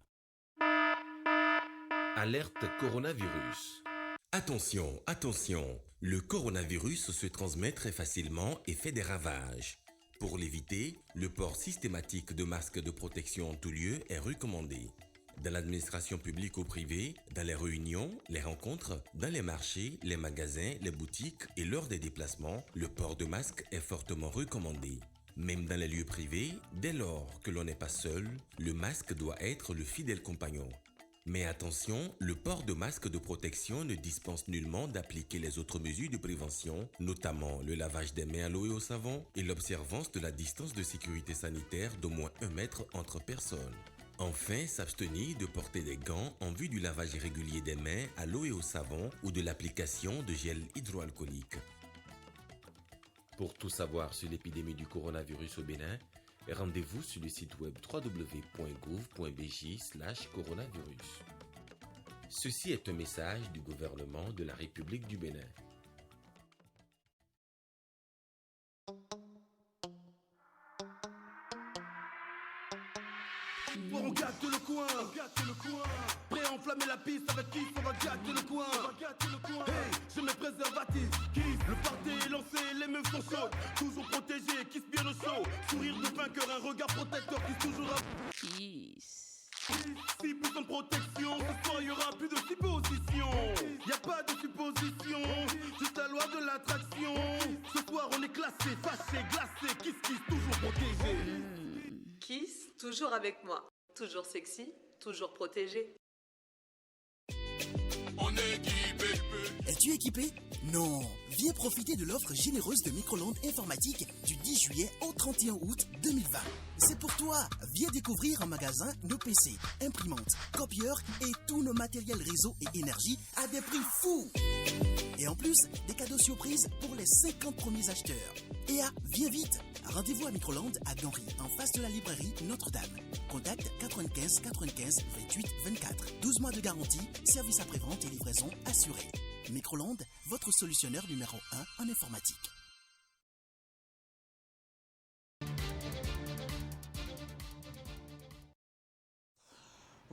Alerte coronavirus. Attention, attention, le coronavirus se transmet très facilement et fait des ravages. Pour l'éviter, le port systématique de masques de protection en tout lieu est recommandé. Dans l'administration publique ou privée, dans les réunions, les rencontres, dans les marchés, les magasins, les boutiques et lors des déplacements, le port de masque est fortement recommandé. Même dans les lieux privés, dès lors que l'on n'est pas seul, le masque doit être le fidèle compagnon. Mais attention, le port de masque de protection ne dispense nullement d'appliquer les autres mesures de prévention, notamment le lavage des mains à l'eau et au savon et l'observance de la distance de sécurité sanitaire d'au moins 1 mètre entre personnes. Enfin, s'abstenir de porter des gants en vue du lavage régulier des mains à l'eau et au savon ou de l'application de gel hydroalcoolique. Pour tout savoir sur l'épidémie du coronavirus au Bénin, rendez-vous sur le site web www.gouv.bj/coronavirus. Ceci est un message du gouvernement de la République du Bénin. On gâte le coin, prêt à enflammer la piste avec qui on va gâter le coin. Hey, je mets préservatif, kiss, le party est lancé, les meufs sont chaudes, toujours protégées, kiss bien le show, sourire de vainqueur, un regard protecteur, kiss toujours à kiss. 6% de protection, ce soir il y aura plus de suppositions. Y a pas de supposition, juste la loi de l'attraction. Ce soir on est classé, fâché, glacé, kiss, toujours protégé. Kiss, toujours avec moi. Toujours sexy, toujours protégé. On est équipé. Es-tu équipé? Non. Viens profiter de l'offre généreuse de Microland Informatique du 10 juillet au 31 août 2020. C'est pour toi. Viens découvrir en magasin nos PC, imprimantes, copieurs et tous nos matériels réseau et énergie à des prix fous. Et en plus, des cadeaux surprises pour les 50 premiers acheteurs. Et viens vite. Rendez-vous à Microland à Ganry, en face de la librairie Notre-Dame. Contact 95 95 28 24. 12 mois de garantie, service après-vente et livraison assurée. Microland, votre solutionnaire numéro 1 en informatique.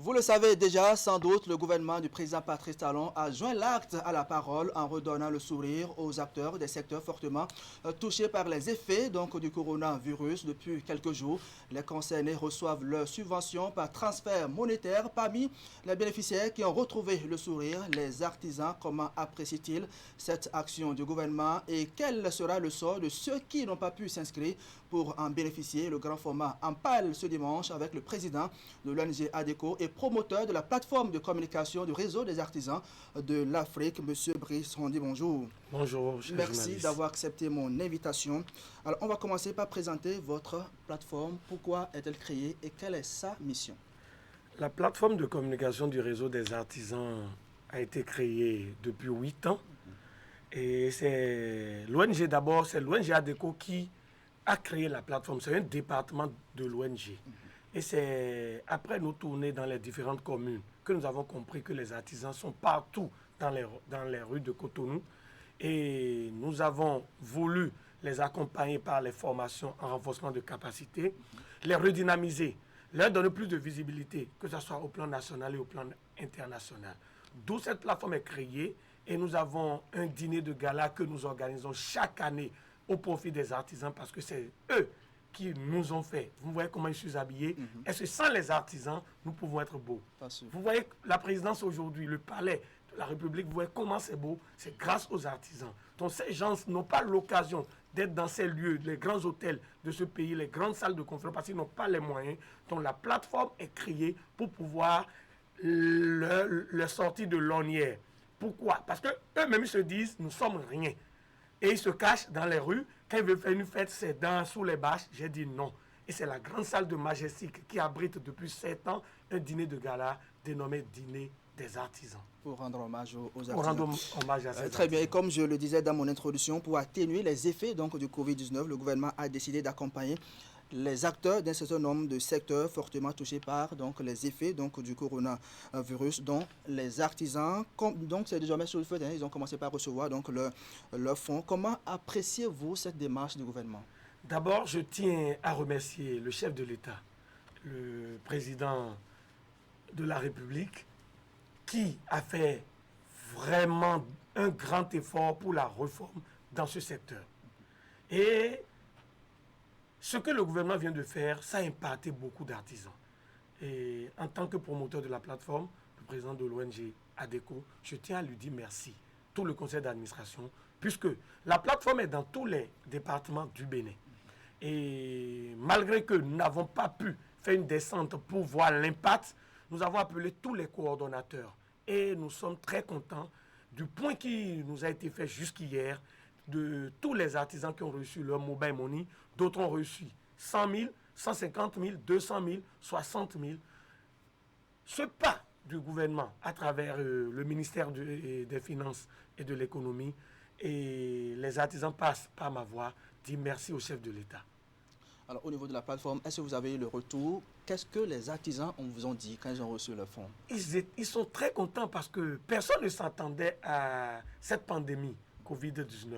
Vous le savez déjà, sans doute, le gouvernement du président Patrice Talon a joint l'acte à la parole en redonnant le sourire aux acteurs des secteurs fortement touchés par les effets du coronavirus. Depuis quelques jours, les concernés reçoivent leurs subventions par transfert monétaire. Parmi les bénéficiaires qui ont retrouvé le sourire, les artisans, comment apprécient-ils cette action du gouvernement et quel sera le sort de ceux qui n'ont pas pu s'inscrire pour en bénéficier? Le grand format en parle ce dimanche avec le président de l'ONG ADECO et promoteur de la plateforme de communication du réseau des artisans de l'Afrique, M. Brice Rondi. Bonjour. Bonjour, cher Merci journaliste. d'avoir accepté mon invitation. Alors, on va commencer par présenter votre plateforme. Pourquoi est-elle créée et quelle est sa mission? La plateforme de communication du réseau des artisans a été créée depuis 8 ans. Et c'est l'ONG d'abord, c'est l'ONG ADECO qui a créé la plateforme. C'est un département de l'ONG. Et c'est après nos tournées dans les différentes communes que nous avons compris que les artisans sont partout dans les rues de Cotonou. Et nous avons voulu les accompagner par les formations en renforcement de capacité, les redynamiser, leur donner plus de visibilité, que ce soit au plan national et au plan international. D'où cette plateforme est créée et nous avons un dîner de gala que nous organisons chaque année au profit des artisans parce que c'est eux qui nous ont fait. Vous voyez comment je suis habillé. Est-ce que sans les artisans, nous pouvons être beaux? Vous voyez la présidence aujourd'hui, le palais de la République, vous voyez comment c'est beau? C'est grâce aux artisans. Donc ces gens n'ont pas l'occasion d'être dans ces lieux, les grands hôtels de ce pays, les grandes salles de conférence, parce qu'ils n'ont pas les moyens. Donc la plateforme est créée pour pouvoir le sortir de l'ornière. Pourquoi? Parce qu'eux-mêmes se disent, nous sommes rien. Et ils se cachent dans les rues. Quand ils veulent faire une fête, c'est dans, sous les bâches. J'ai dit non. Et c'est la grande salle de Majestic qui abrite depuis 7 ans un dîner de gala dénommé Dîner des artisans. Pour rendre hommage aux artisans. Pour rendre hommage à ces Très bien, artisans. et comme je le disais dans mon introduction, pour atténuer les effets donc, du Covid-19, le gouvernement a décidé d'accompagner les acteurs d'un certain nombre de secteurs fortement touchés par donc, les effets donc, du coronavirus, dont les artisans. Donc c'est désormais sur le feu, ils ont commencé par recevoir donc, leur fonds. Comment appréciez-vous cette démarche du gouvernement? D'abord, je tiens à remercier le chef de l'État, le président de la République, qui a fait vraiment un grand effort pour la réforme dans ce secteur. Et ce que le gouvernement vient de faire, ça a impacté beaucoup d'artisans. Et en tant que promoteur de la plateforme, le président de l'ONG ADECO, je tiens à lui dire merci, tout le conseil d'administration, puisque la plateforme est dans tous les départements du Bénin. Et malgré que nous n'avons pas pu faire une descente pour voir l'impact, nous avons appelé tous les coordonnateurs. Et nous sommes très contents du point qui nous a été fait jusqu'hier, de tous les artisans qui ont reçu leur mobile money. D'autres ont reçu 100 000, 150 000, 200 000, 60 000. Ce pas du gouvernement à travers le ministère des Finances et de l'Économie, et les artisans passent par ma voix, dire merci au chef de l'État. Alors, au niveau de la plateforme, est-ce que vous avez eu le retour? Qu'est-ce que les artisans vous ont dit quand ils ont reçu le fonds? Ils sont très contents parce que personne ne s'attendait à cette pandémie Covid-19.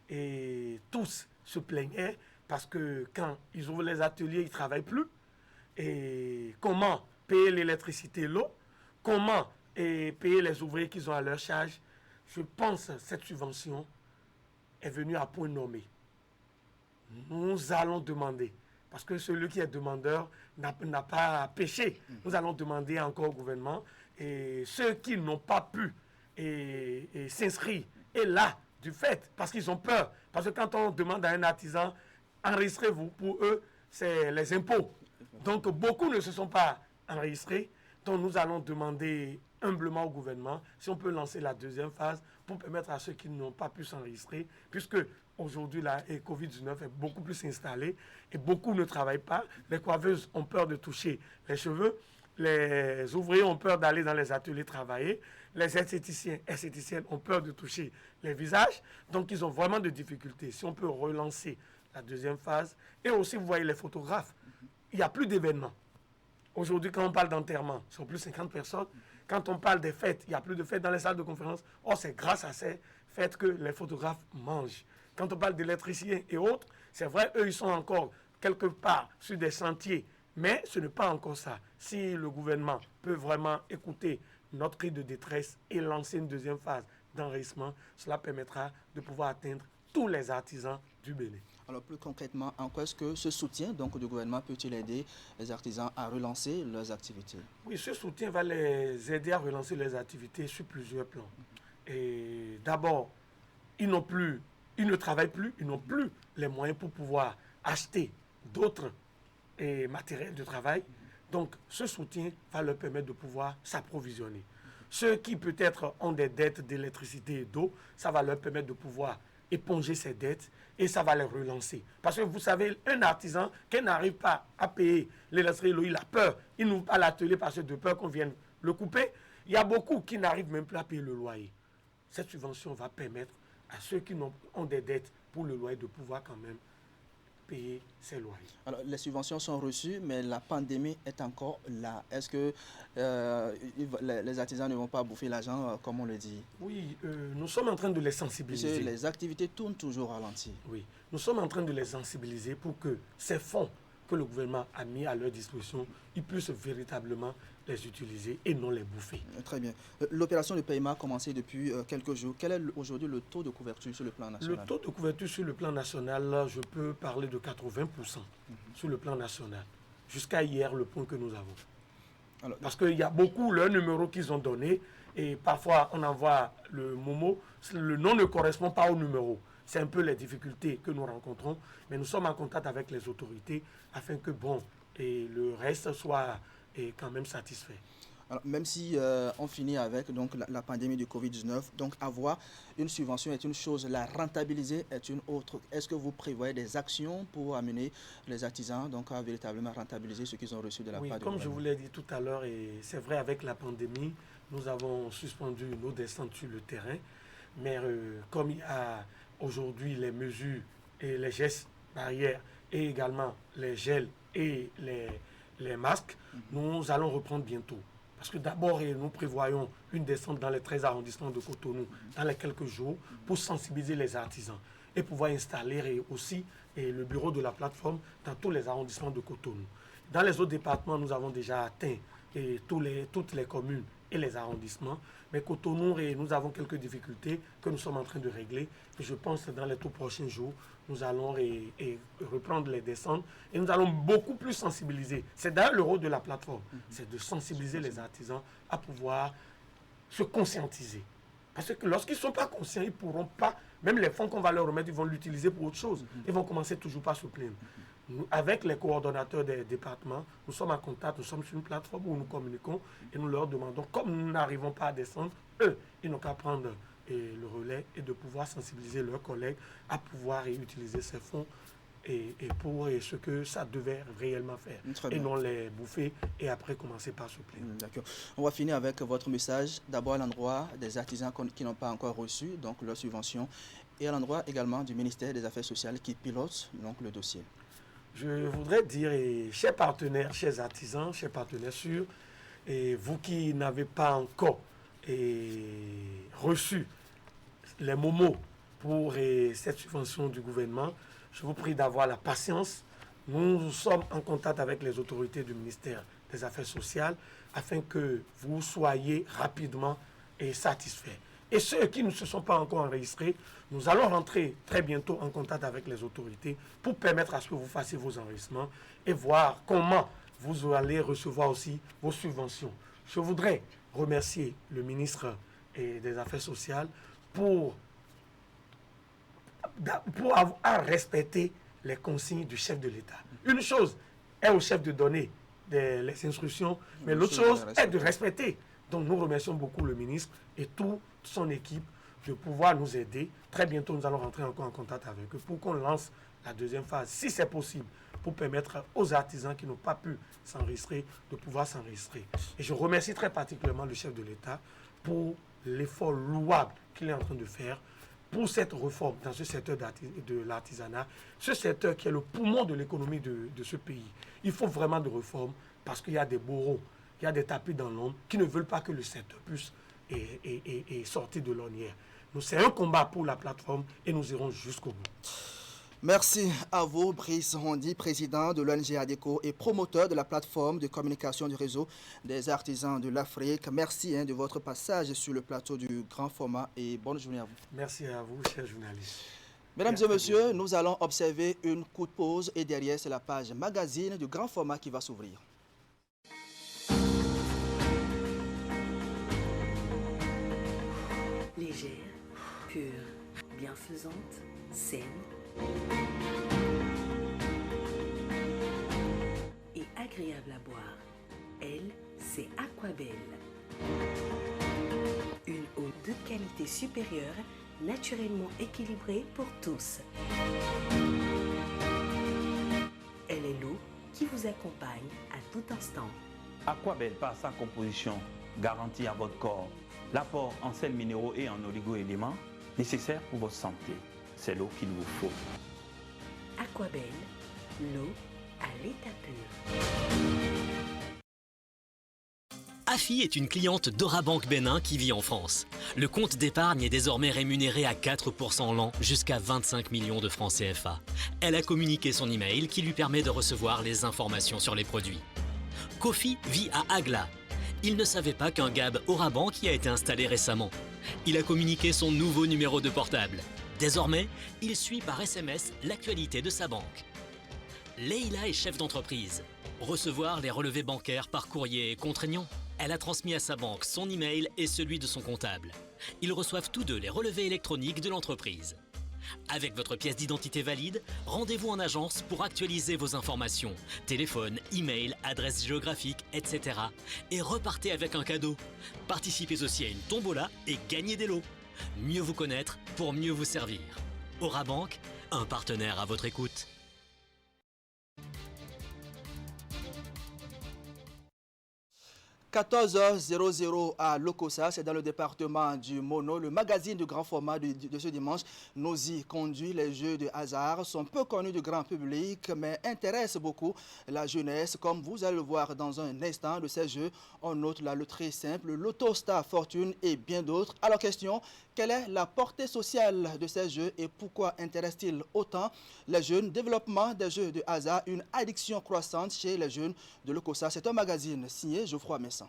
Et tous se plaignaient parce que quand ils ouvrent les ateliers, ils ne travaillent plus. Et comment payer l'électricité et l'eau? Comment payer les ouvriers qu'ils ont à leur charge? Je pense que cette subvention est venue à point nommé. Nous allons demander, parce que celui qui est demandeur n'a pas péché. Nous allons demander encore au gouvernement, et ceux qui n'ont pas pu s'inscrire, et là, du fait, parce qu'ils ont peur. Parce que quand on demande à un artisan, enregistrez-vous, pour eux, c'est les impôts. Donc, beaucoup ne se sont pas enregistrés. Donc, nous allons demander humblement au gouvernement si on peut lancer la deuxième phase pour permettre à ceux qui n'ont pas pu s'enregistrer, puisque aujourd'hui, la Covid-19 est beaucoup plus installée et beaucoup ne travaillent pas. Les coiffeuses ont peur de toucher les cheveux. Les ouvriers ont peur d'aller dans les ateliers travailler. Les esthéticiennes ont peur de toucher les visages. Donc, ils ont vraiment de difficultés. Si on peut relancer la deuxième phase. Et aussi, vous voyez les photographes. Il n'y a plus d'événements. Aujourd'hui, quand on parle d'enterrement, ce sont plus de 50 personnes. Quand on parle des fêtes, il n'y a plus de fêtes dans les salles de conférence. Or, c'est grâce à ces fêtes que les photographes mangent. Quand on parle d'électriciens et autres, c'est vrai, eux, ils sont encore quelque part sur des sentiers. Mais ce n'est pas encore ça. Si le gouvernement peut vraiment écouter notre cri de détresse et lancer une deuxième phase d'enregistrement, cela permettra de pouvoir atteindre tous les artisans du Bénin. Alors plus concrètement, en quoi est-ce que ce soutien donc, du gouvernement peut-il aider les artisans à relancer leurs activités? Oui, ce soutien va les aider à relancer leurs activités sur plusieurs plans. Et d'abord, ils ne travaillent plus, ils n'ont plus les moyens pour pouvoir acheter d'autres matériels de travail. Donc, ce soutien va leur permettre de pouvoir s'approvisionner. Ceux qui peut-être ont des dettes d'électricité et d'eau, ça va leur permettre de pouvoir éponger ces dettes et ça va les relancer. Parce que vous savez, un artisan qui n'arrive pas à payer l'électricité et l'eau, il a peur. Il n'ouvre pas l'atelier parce que de peur qu'on vienne le couper. Il y a beaucoup qui n'arrivent même plus à payer le loyer. Cette subvention va permettre à ceux qui ont des dettes pour le loyer de pouvoir quand même payer ces loyers. Alors, les subventions sont reçues, mais la pandémie est encore là. Est-ce que les artisans ne vont pas bouffer l'argent, comme on le dit? Oui, nous sommes en train de les sensibiliser. Parce que les activités tournent toujours à ralenti. Oui, nous sommes en train de les sensibiliser pour que ces fonds que le gouvernement a mis à leur disposition, ils puissent véritablement les utiliser et non les bouffer. Très bien. L'opération de paiement a commencé depuis quelques jours. Quel est aujourd'hui le taux de couverture sur le plan national? Le taux de couverture sur le plan national, je peux parler de 80% sur le plan national. Jusqu'à hier, le point que nous avons. Alors, parce qu'il y a beaucoup leurs numéros qu'ils ont donnés et parfois on envoie le Momo, le nom ne correspond pas au numéro. C'est un peu les difficultés que nous rencontrons, mais nous sommes en contact avec les autorités afin que le reste soit quand même satisfait. Alors, même si on finit avec donc, la pandémie du Covid-19, donc avoir une subvention est une chose, la rentabiliser est une autre. Est-ce que vous prévoyez des actions pour amener les artisans donc, à véritablement rentabiliser ce qu'ils ont reçu de la part du gouvernement? Comme je vous l'ai dit tout à l'heure, et c'est vrai avec la pandémie, nous avons suspendu nos descentes sur le terrain, mais comme il y a aujourd'hui les mesures et les gestes barrières et également les gels et les masques, nous allons reprendre bientôt. Parce que d'abord, nous prévoyons une descente dans les 13 arrondissements de Cotonou dans les quelques jours pour sensibiliser les artisans et pouvoir installer aussi le bureau de la plateforme dans tous les arrondissements de Cotonou. Dans les autres départements, nous avons déjà atteint toutes les communes et les arrondissements. Mais Cotonou, nous avons quelques difficultés que nous sommes en train de régler. Et je pense que dans les tout prochains jours, nous allons reprendre les descentes et nous allons beaucoup plus sensibiliser. C'est d'ailleurs le rôle de la plateforme, c'est de sensibiliser les artisans à pouvoir se conscientiser. Parce que lorsqu'ils ne sont pas conscients, ils ne pourront pas, même les fonds qu'on va leur remettre, ils vont l'utiliser pour autre chose. Ils vont commencer toujours par se plaindre. Nous, avec les coordonnateurs des départements, nous sommes en contact, nous sommes sur une plateforme où nous communiquons et nous leur demandons, comme nous n'arrivons pas à descendre, eux, ils n'ont qu'à prendre le relais et de pouvoir sensibiliser leurs collègues à pouvoir utiliser ces fonds pour ce que ça devait réellement faire. Et non les bouffer et après commencer par se plaindre. D'accord. On va finir avec votre message, d'abord à l'endroit des artisans qui n'ont pas encore reçu donc leur subvention et à l'endroit également du ministère des Affaires sociales qui pilote donc le dossier. Je voudrais dire, chers partenaires, chers artisans, chers partenaires sûrs, et vous qui n'avez pas encore reçu les momos pour cette subvention du gouvernement, je vous prie d'avoir la patience. Nous sommes en contact avec les autorités du ministère des Affaires sociales afin que vous soyez rapidement satisfaits. Et ceux qui ne se sont pas encore enregistrés, nous allons rentrer très bientôt en contact avec les autorités pour permettre à ce que vous fassiez vos enregistrements et voir comment vous allez recevoir aussi vos subventions. Je voudrais remercier le ministre des Affaires sociales pour avoir respecté les consignes du chef de l'État. Une chose est au chef de donner les instructions, mais l'autre chose est de respecter. Donc nous remercions beaucoup le ministre et toute son équipe de pouvoir nous aider. Très bientôt, nous allons rentrer encore en contact avec eux pour qu'on lance la deuxième phase, si c'est possible, pour permettre aux artisans qui n'ont pas pu s'enregistrer de pouvoir s'enregistrer. Et je remercie très particulièrement le chef de l'État pour l'effort louable qu'il est en train de faire pour cette réforme dans ce secteur de l'artisanat, ce secteur qui est le poumon de l'économie de ce pays. Il faut vraiment de réformes parce qu'il y a des bourreaux, il y a des tapis dans l'ombre qui ne veulent pas que le secteur puisse sortir de l'ornière. C'est un combat pour la plateforme et nous irons jusqu'au bout. Merci à vous, Brice Rondy, président de l'ONG ADECO et promoteur de la plateforme de communication du réseau des artisans de l'Afrique. Merci de votre passage sur le plateau du grand format et bonne journée à vous. Merci à vous, chers journalistes. Mesdames et messieurs, nous allons observer une courte pause et derrière, c'est la page magazine du grand format qui va s'ouvrir. Légère, pure, bienfaisante, saine et agréable à boire. Elle, c'est Aquabelle. Une eau de qualité supérieure, naturellement équilibrée pour tous. Elle est l'eau qui vous accompagne à tout instant. Aquabelle, par sa composition, garantit à votre corps l'apport en sels minéraux et en oligo-éléments nécessaires pour votre santé. C'est l'eau qu'il vous faut. Aquabelle, l'eau à l'état pur. Afi est une cliente d'Orabank Bénin qui vit en France. Le compte d'épargne est désormais rémunéré à 4% l'an jusqu'à 25 millions de francs CFA. Elle a communiqué son email qui lui permet de recevoir les informations sur les produits. Kofi vit à Agla. Il ne savait pas qu'un GAB Orabank y a été installé récemment. Il a communiqué son nouveau numéro de portable. Désormais, il suit par SMS l'actualité de sa banque. Leïla est chef d'entreprise. Recevoir les relevés bancaires par courrier est contraignant. Elle a transmis à sa banque son email et celui de son comptable. Ils reçoivent tous deux les relevés électroniques de l'entreprise. Avec votre pièce d'identité valide, rendez-vous en agence pour actualiser vos informations. Téléphone, email, adresse géographique, etc. Et repartez avec un cadeau. Participez aussi à une tombola et gagnez des lots. Mieux vous connaître pour mieux vous servir. Orabank, un partenaire à votre écoute. « 14h00 à Lokossa, c'est dans le département du Mono. Le magazine de grand format de ce dimanche nous y conduit. Les jeux de hasard sont peu connus du grand public, mais intéressent beaucoup la jeunesse. Comme vous allez le voir dans un instant de ces jeux, on note la loterie simple, l'Autostar Fortune et bien d'autres. Alors question, quelle est la portée sociale de ces jeux et pourquoi intéressent-ils autant les jeunes? Développement des jeux de hasard, une addiction croissante chez les jeunes de Lokossa. C'est un magazine signé Geoffroy Messan.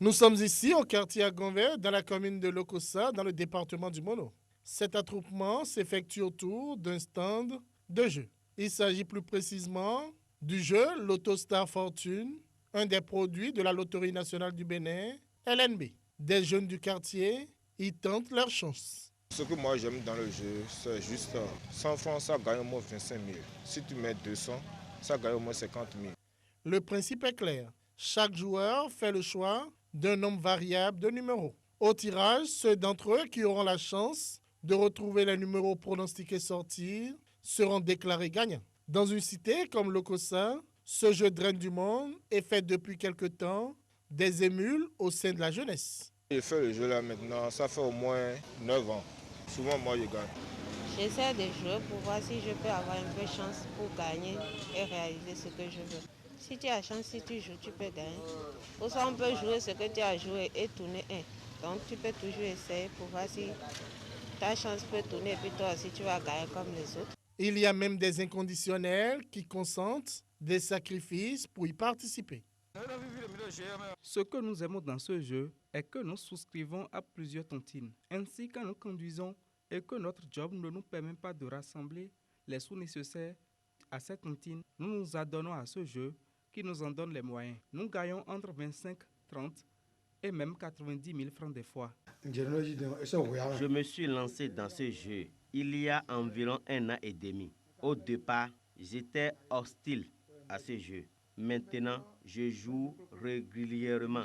Nous sommes ici au quartier Agonvert, dans la commune de Lokossa, dans le département du Mono. Cet attroupement s'effectue autour d'un stand de jeux. Il s'agit plus précisément du jeu l'Autostar Fortune, un des produits de la Loterie nationale du Bénin, LNB. Des jeunes du quartier y tentent leur chance. Ce que moi j'aime dans le jeu, c'est juste 100 francs, ça gagne au moins 25 000. Si tu mets 200, ça gagne au moins 50 000. Le principe est clair. Chaque joueur fait le choix d'un nombre variable de numéros. Au tirage, ceux d'entre eux qui auront la chance de retrouver les numéros pronostiqués sortir seront déclarés gagnants. Dans une cité comme Lokossa, ce jeu draine du monde et fait depuis quelque temps des émules au sein de la jeunesse. J'ai fait le jeu là maintenant, ça fait au moins 9 ans. Souvent, moi, je gagne. J'essaie de jouer pour voir si je peux avoir un peu de chance pour gagner et réaliser ce que je veux. Si tu as chance, si tu joues, tu peux gagner. Ou soit on peut jouer ce que tu as joué et tourner un. Donc tu peux toujours essayer pour voir si ta chance peut tourner et puis toi aussi tu vas gagner comme les autres. Il y a même des inconditionnels qui consentent des sacrifices pour y participer. Ce que nous aimons dans ce jeu est que nous souscrivons à plusieurs tontines. Ainsi, quand nous conduisons et que notre job ne nous permet pas de rassembler les sous nécessaires à cette tontine, nous nous adonnons à ce jeu qui nous en donne les moyens. Nous gagnons entre 25, 30 et même 90 000 francs des fois. Je me suis lancé dans ce jeu il y a environ 1 an et demi. Au départ, j'étais hostile à ce jeu. Maintenant, je joue régulièrement.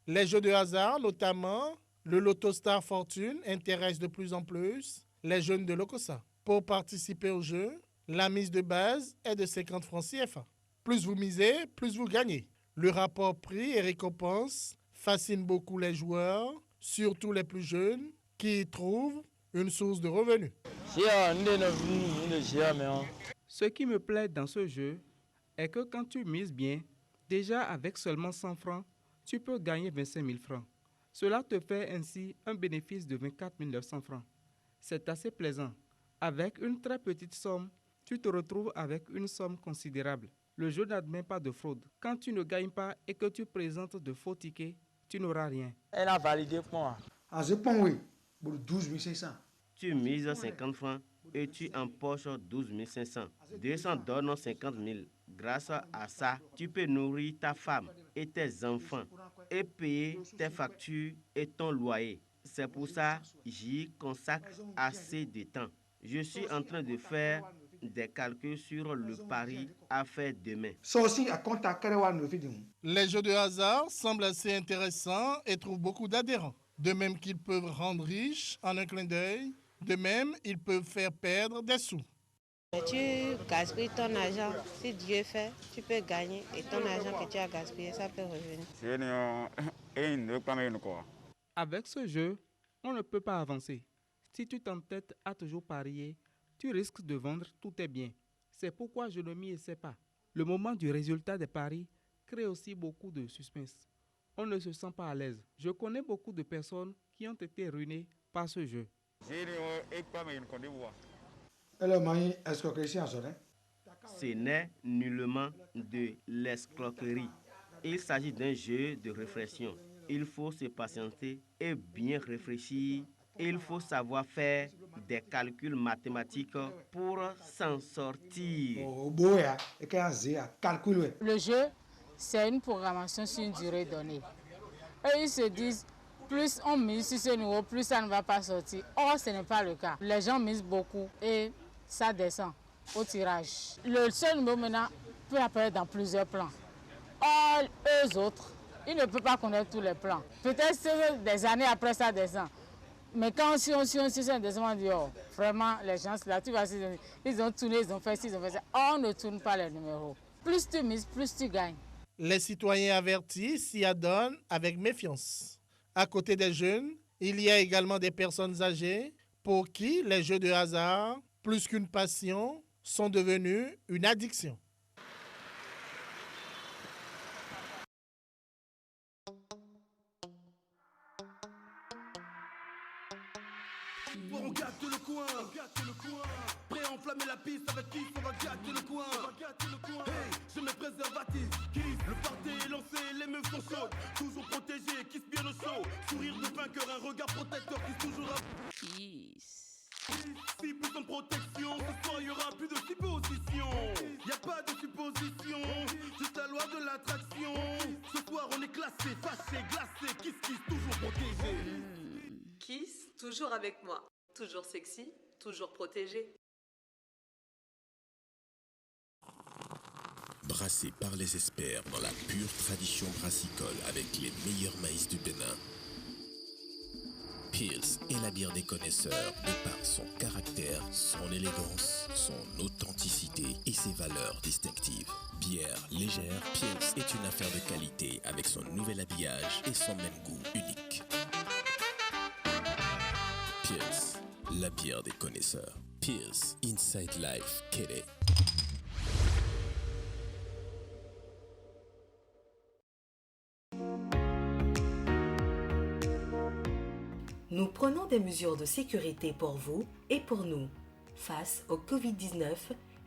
Les jeux de hasard, notamment le L'autostar Fortune, intéressent de plus en plus les jeunes de Lokossa. Pour participer au jeu, la mise de base est de 50 francs CFA. Plus vous misez, plus vous gagnez. Le rapport prix et récompense fascine beaucoup les joueurs, surtout les plus jeunes, qui y trouvent une source de revenus. Ce qui me plaît dans ce jeu est que quand tu mises bien, déjà avec seulement 100 francs, tu peux gagner 25 000 francs. Cela te fait ainsi un bénéfice de 24 900 francs. C'est assez plaisant. Avec une très petite somme, tu te retrouves avec une somme considérable. Le jeu n'admet pas de fraude. Quand tu ne gagnes pas et que tu présentes de faux tickets, tu n'auras rien. Elle a validé pour moi. Ah, je pense oui, pour 12 500. Tu mises 50 francs et tu empoches 12 500. 200 donnent 50 000. Grâce à ça, tu peux nourrir ta femme et tes enfants et payer tes factures et ton loyer. C'est pour ça que j'y consacre assez de temps. Je suis en train de faire des calculs sur le pari à faire demain. Les jeux de hasard semblent assez intéressants et trouvent beaucoup d'adhérents. De même qu'ils peuvent rendre riches en un clin d'œil, de même ils peuvent faire perdre des sous. Tu gaspilles ton argent, si Dieu fait, tu peux gagner et ton argent que tu as gaspillé, ça peut revenir. Avec ce jeu, on ne peut pas avancer. Si tu t'entêtes à toujours parier, tu risques de vendre tous tes biens. C'est pourquoi je ne m'y essaie pas. Le moment du résultat des paris crée aussi beaucoup de suspense. On ne se sent pas à l'aise. Je connais beaucoup de personnes qui ont été ruinées par ce jeu. Ce n'est nullement de l'escroquerie. Il s'agit d'un jeu de réflexion. Il faut se patienter et bien réfléchir. Il faut savoir faire des calculs mathématiques pour s'en sortir. Le jeu, c'est une programmation sur une durée donnée. Et ils se disent, plus on mise sur ce niveau, plus ça ne va pas sortir. Or, ce n'est pas le cas. Les gens misent beaucoup et ça descend au tirage. Le seul numéro maintenant peut apparaître dans plusieurs plans. Or, eux autres, ils ne peuvent pas connaître tous les plans. Peut-être que des années après, ça descend. Mais quand si on descend, on dit, oh, vraiment, les gens, là, tu vois, ils ont tourné, ils ont fait ci, ils ont fait ça. On ne tourne pas les numéros. Plus tu mises, plus tu gagnes. Les citoyens avertis s'y adonnent avec méfiance. À côté des jeunes, il y a également des personnes âgées pour qui les jeux de hasard, plus qu'une passion, sont devenus une addiction. On gâte le coin, prêt à enflammer la piste avec qui on va gâter le coin. Hey, je mets préservatif, kiss, le party est lancé, les meufs sont chaudes, toujours protégés, kiss bien au chaud, sourire de vainqueur, un regard protecteur, kiss toujours à kiss. 6% de protection, ce soir y'aura plus de supposition. Y'a pas de supposition, juste la loi de l'attraction. Ce soir on est classé, fâché, glacé, kiss, toujours protégé. Kiss, toujours avec moi. Toujours sexy, toujours protégé. Brassé par les experts dans la pure tradition brassicole avec les meilleurs maïs du Bénin. Pils est la bière des connaisseurs de par son caractère, son élégance, son authenticité et ses valeurs distinctives. Bière légère, Pils est une affaire de qualité avec son nouvel habillage et son même goût unique. Pils, la bière des connaisseurs. Pils, Inside Life, Kere. Nous prenons des mesures de sécurité pour vous et pour nous. Face au Covid-19,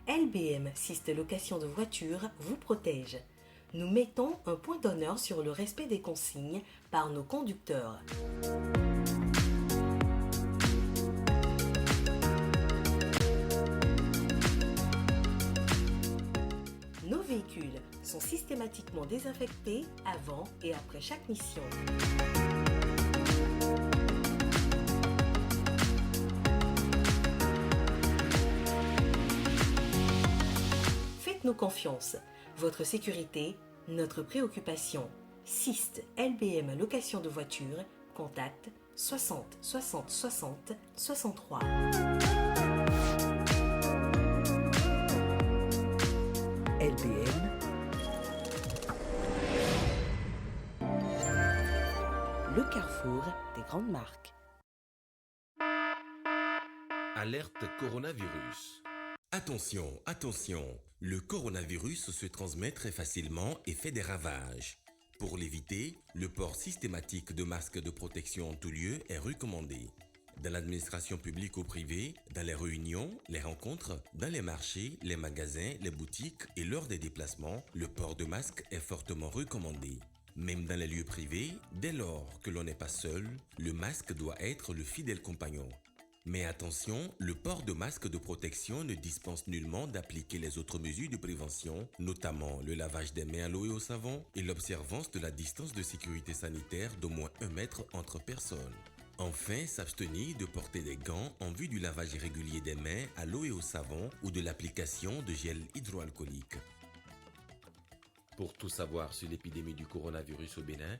LBM Système Location de Voitures vous protège. Nous mettons un point d'honneur sur le respect des consignes par nos conducteurs. Nos véhicules sont systématiquement désinfectés avant et après chaque mission. Faites-nous confiance. Votre sécurité, notre préoccupation. SIST LBM Location de voitures. Contact 60 60 60 63. LBM. Le carrefour des grandes marques. Alerte coronavirus. Attention, attention, le coronavirus se transmet très facilement et fait des ravages. Pour l'éviter, le port systématique de masques de protection en tout lieu est recommandé. Dans l'administration publique ou privée, dans les réunions, les rencontres, dans les marchés, les magasins, les boutiques et lors des déplacements, le port de masque est fortement recommandé. Même dans les lieux privés, dès lors que l'on n'est pas seul, le masque doit être le fidèle compagnon. Mais attention, le port de masque de protection ne dispense nullement d'appliquer les autres mesures de prévention, notamment le lavage des mains à l'eau et au savon et l'observance de la distance de sécurité sanitaire d'au moins 1 mètre entre personnes. Enfin, s'abstenir de porter des gants en vue du lavage irrégulier des mains à l'eau et au savon ou de l'application de gel hydroalcoolique. Pour tout savoir sur l'épidémie du coronavirus au Bénin,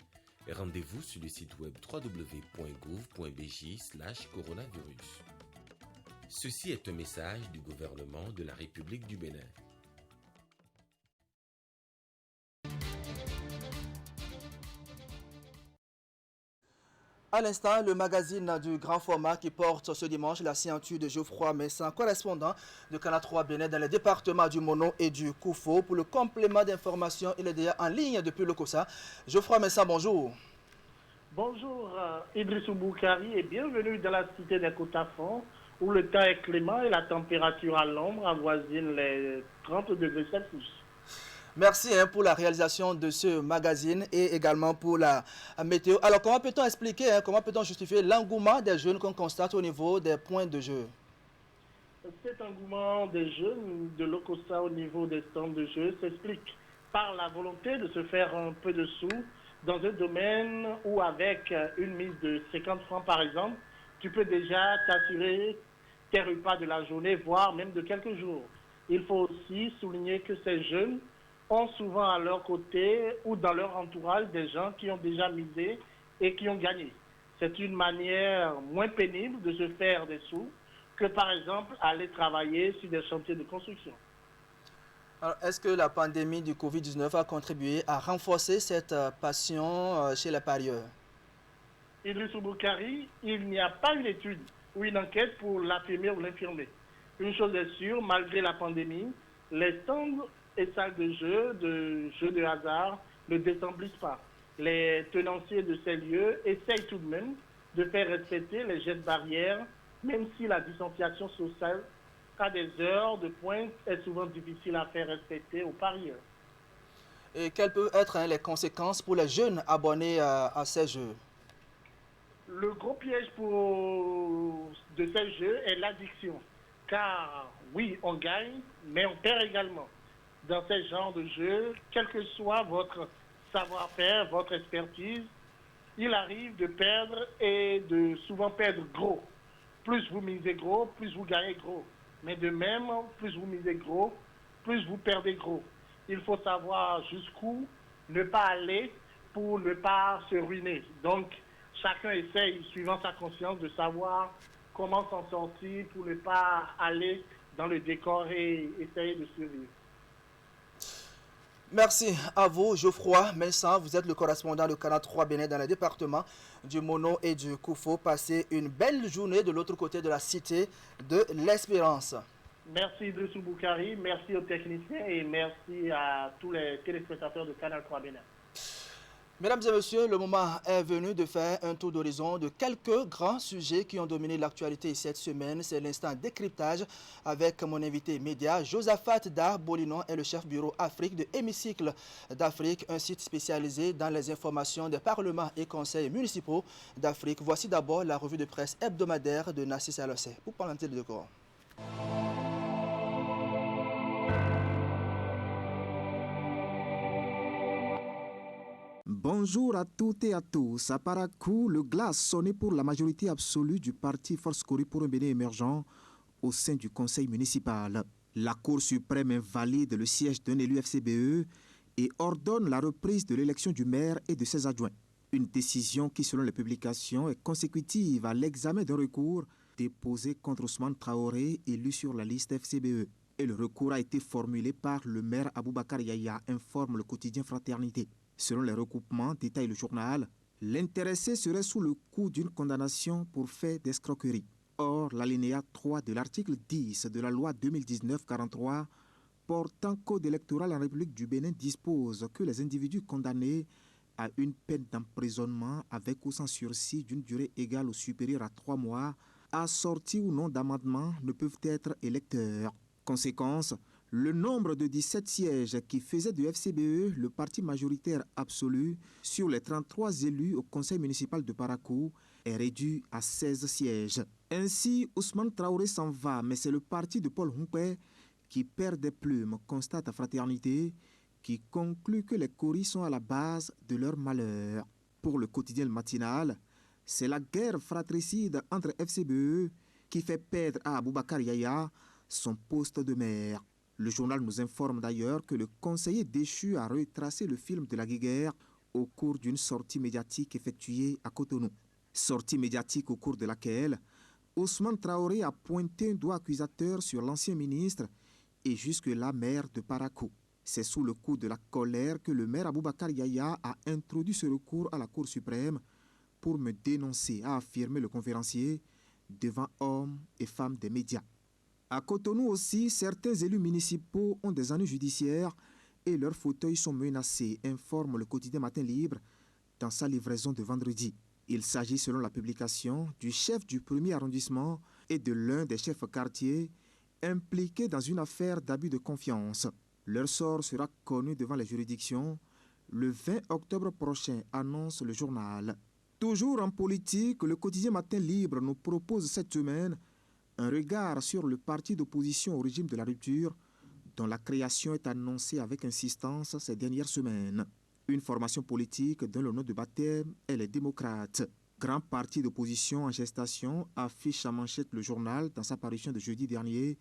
rendez-vous sur le site web www.gouv.bj/coronavirus. Ceci est un message du gouvernement de la République du Bénin. À l'instant, le magazine du grand format qui porte ce dimanche la signature de Geoffroy Messan, correspondant de Canal 3 Bénin dans les départements du Mono et du Koufo. Pour le complément d'information, il est déjà en ligne depuis le Kossa. Geoffroy Messan, bonjour. Bonjour Idrissou Boukari et bienvenue dans la cité des Côtes-à-Fond où le temps est clément et la température à l'ombre avoisine les 30 degrés Celsius. Merci pour la réalisation de ce magazine et également pour la météo. Alors, comment peut-on expliquer, comment peut-on justifier l'engouement des jeunes qu'on constate au niveau des points de jeu? Cet engouement des jeunes de l'Okossa au niveau des stands de jeu s'explique par la volonté de se faire un peu de sous dans un domaine où avec une mise de 50 francs par exemple, tu peux déjà t'assurer tes repas de la journée, voire même de quelques jours. Il faut aussi souligner que ces jeunes ont souvent à leur côté ou dans leur entourage des gens qui ont déjà misé et qui ont gagné. C'est une manière moins pénible de se faire des sous que par exemple aller travailler sur des chantiers de construction. Alors, est-ce que la pandémie du Covid-19 a contribué à renforcer cette passion chez les parieurs? Idrissou Boukari, il n'y a pas une étude ou une enquête pour l'affirmer ou l'infirmer. Une chose est sûre, malgré la pandémie, les stands et salles de jeux de hasard ne désemblissent pas. Les tenanciers de ces lieux essayent tout de même de faire respecter les gestes barrières, même si la distanciation sociale à des heures de pointe est souvent difficile à faire respecter aux parieurs. Et quelles peuvent être les conséquences pour les jeunes abonnés à ces jeux? Le gros piège de ces jeux est l'addiction. Car oui, on gagne, mais on perd également. Dans ces genres de jeux, quel que soit votre savoir-faire, votre expertise, il arrive de perdre et de souvent perdre gros. Plus vous misez gros, plus vous gagnez gros. Mais de même, plus vous misez gros, plus vous perdez gros. Il faut savoir jusqu'où ne pas aller pour ne pas se ruiner. Donc, chacun essaye, suivant sa conscience, de savoir comment s'en sortir pour ne pas aller dans le décor et essayer de survivre. Merci à vous, Geoffroy Mensah. Vous êtes le correspondant de Canal 3 Bénin dans les départements du Mono et du Koufo. Passez une belle journée de l'autre côté de la cité de l'Espérance. Merci Idrissou Boukari, merci aux techniciens et merci à tous les téléspectateurs de Canal 3 Bénin. Mesdames et messieurs, le moment est venu de faire un tour d'horizon de quelques grands sujets qui ont dominé l'actualité cette semaine. C'est l'instant décryptage avec mon invité média, Josaphat Dar Bolinon, est le chef bureau Afrique de Hémicycle d'Afrique, un site spécialisé dans les informations des parlements et conseils municipaux d'Afrique. Voici d'abord la revue de presse hebdomadaire de Nassis Alossé. Pour parler de quoi? Bonjour à toutes et à tous. À Parakou, le glas sonné pour la majorité absolue du parti Force Cori pour un Bénin émergent au sein du conseil municipal. La Cour suprême invalide le siège d'un élu FCBE et ordonne la reprise de l'élection du maire et de ses adjoints. Une décision qui, selon les publications, est consécutive à l'examen d'un recours déposé contre Ousmane Traoré, élu sur la liste FCBE. Et le recours a été formulé par le maire Aboubakar Yaya, informe le quotidien Fraternité. Selon les recoupements, détaille le journal, l'intéressé serait sous le coup d'une condamnation pour fait d'escroquerie. Or, l'alinéa 3 de l'article 10 de la loi 2019-43 portant code électoral en République du Bénin dispose que les individus condamnés à une peine d'emprisonnement avec ou sans sursis d'une durée égale ou supérieure à 3 mois, assortis ou non d'amendement, ne peuvent être électeurs. Conséquence, le nombre de 17 sièges qui faisait du FCBE le parti majoritaire absolu sur les 33 élus au conseil municipal de Parakou est réduit à 16 sièges. Ainsi, Ousmane Traoré s'en va, mais c'est le parti de Paul Humpé qui perd des plumes, constate à Fraternité, qui conclut que les Coris sont à la base de leur malheur. Pour le quotidien matinal, c'est la guerre fratricide entre FCBE qui fait perdre à Aboubakar Yaya son poste de maire. Le journal nous informe d'ailleurs que le conseiller déchu a retracé le film de la guerre au cours d'une sortie médiatique effectuée à Cotonou. Sortie médiatique au cours de laquelle Ousmane Traoré a pointé un doigt accusateur sur l'ancien ministre et jusque-là maire de Parakou. C'est sous le coup de la colère que le maire Aboubakar Yaya a introduit ce recours à la Cour suprême pour me dénoncer, a affirmé le conférencier devant hommes et femmes des médias. À Cotonou aussi, certains élus municipaux ont des ennuis judiciaires et leurs fauteuils sont menacés, informe le quotidien Matin Libre dans sa livraison de vendredi. Il s'agit, selon la publication, du chef du 1er arrondissement et de l'un des chefs quartiers impliqués dans une affaire d'abus de confiance. Leur sort sera connu devant les juridictions le 20 octobre prochain, annonce le journal. Toujours en politique, le quotidien Matin Libre nous propose cette semaine un regard sur le parti d'opposition au régime de la rupture dont la création est annoncée avec insistance ces dernières semaines. Une formation politique dont le nom de baptême est les démocrates. Grand parti d'opposition en gestation, affiche à manchette le journal dans sa parution de jeudi dernier.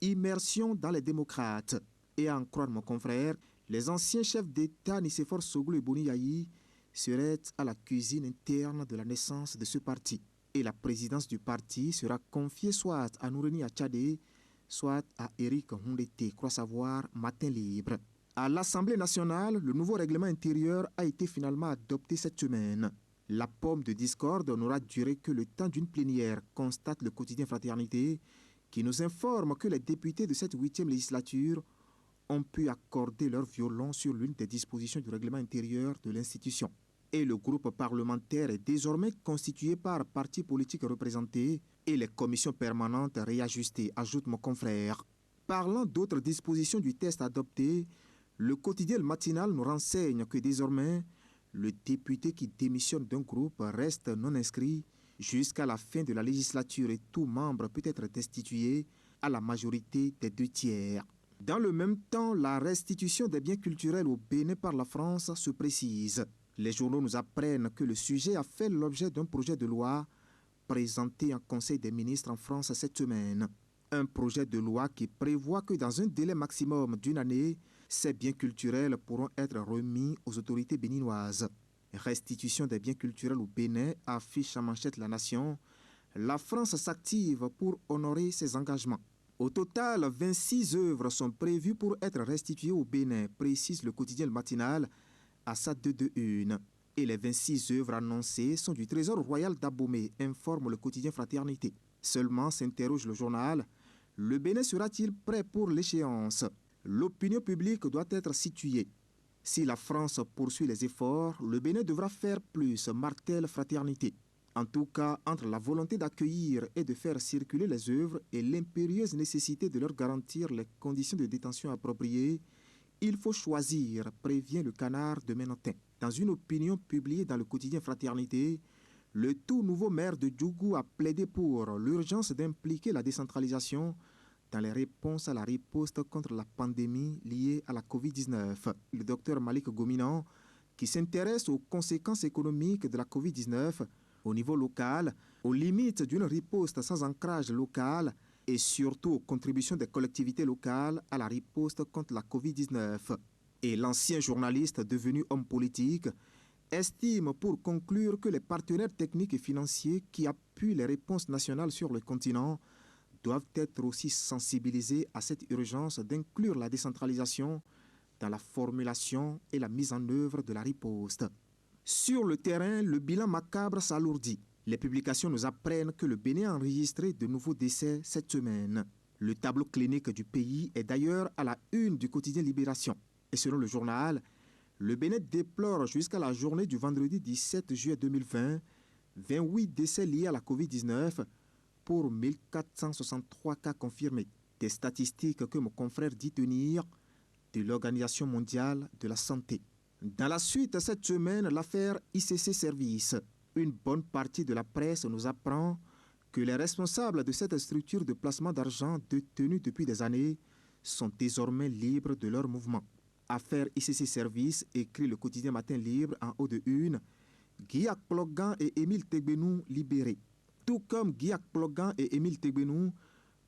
Immersion dans les démocrates. Et à en croire mon confrère, les anciens chefs d'État Nicéphore Soglo et Boni Yayi seraient à la cuisine interne de la naissance de ce parti. Et la présidence du parti sera confiée soit à Noureni Achadé, soit à Éric Hundete, croit savoir Matin Libre. À l'Assemblée nationale, le nouveau règlement intérieur a été finalement adopté cette semaine. La pomme de discorde n'aura duré que le temps d'une plénière, constate le quotidien Fraternité, qui nous informe que les députés de cette 8e législature ont pu accorder leur violon sur l'une des dispositions du règlement intérieur de l'institution. Et le groupe parlementaire est désormais constitué par partis politiques représentés et les commissions permanentes réajustées, ajoute mon confrère. Parlant d'autres dispositions du texte adopté, le quotidien matinal nous renseigne que désormais, le député qui démissionne d'un groupe reste non inscrit jusqu'à la fin de la législature et tout membre peut être destitué à la majorité des 2/3. Dans le même temps, la restitution des biens culturels au Bénin par la France se précise. Les journaux nous apprennent que le sujet a fait l'objet d'un projet de loi présenté en Conseil des ministres en France cette semaine. Un projet de loi qui prévoit que dans un délai maximum d'une année, ces biens culturels pourront être remis aux autorités béninoises. Restitution des biens culturels au Bénin, affiche à manchette La Nation. La France s'active pour honorer ses engagements. Au total, 26 œuvres sont prévues pour être restituées au Bénin, précise le quotidien matinal à sa 221. Et les 26 œuvres annoncées sont du Trésor royal d'Abomey, informe le quotidien Fraternité. Seulement, s'interroge le journal, le Bénin sera-t-il prêt pour l'échéance? L'opinion publique doit être située. Si la France poursuit les efforts, le Bénin devra faire plus, martèle Fraternité. En tout cas, entre la volonté d'accueillir et de faire circuler les œuvres et l'impérieuse nécessité de leur garantir les conditions de détention appropriées, il faut choisir, prévient le Canard de Ménotin. Dans une opinion publiée dans le quotidien Fraternité, le tout nouveau maire de Djougou a plaidé pour l'urgence d'impliquer la décentralisation dans les réponses à la riposte contre la pandémie liée à la Covid-19. Le docteur Malik Gominan, qui s'intéresse aux conséquences économiques de la Covid-19 au niveau local, aux limites d'une riposte sans ancrage local et surtout aux contributions des collectivités locales à la riposte contre la Covid-19. Et l'ancien journaliste devenu homme politique estime pour conclure que les partenaires techniques et financiers qui appuient les réponses nationales sur le continent doivent être aussi sensibilisés à cette urgence d'inclure la décentralisation dans la formulation et la mise en œuvre de la riposte. Sur le terrain, le bilan macabre s'alourdit. Les publications nous apprennent que le Bénin a enregistré de nouveaux décès cette semaine. Le tableau clinique du pays est d'ailleurs à la une du quotidien Libération. Et selon le journal, le Bénin déplore jusqu'à la journée du vendredi 17 juillet 2020 28 décès liés à la Covid-19 pour 1463 cas confirmés. Des statistiques que mon confrère dit tenir de l'Organisation mondiale de la santé. Dans la suite, cette semaine, l'affaire ICC Service. Une bonne partie de la presse nous apprend que les responsables de cette structure de placement d'argent détenue depuis des années sont désormais libres de leur mouvement. Affaire ICC Service, écrit le quotidien Matin Libre en haut de une, Guy Akplogan et Émile Tegbenou libérés. Tout comme Guy Akplogan et Émile Tegbenou,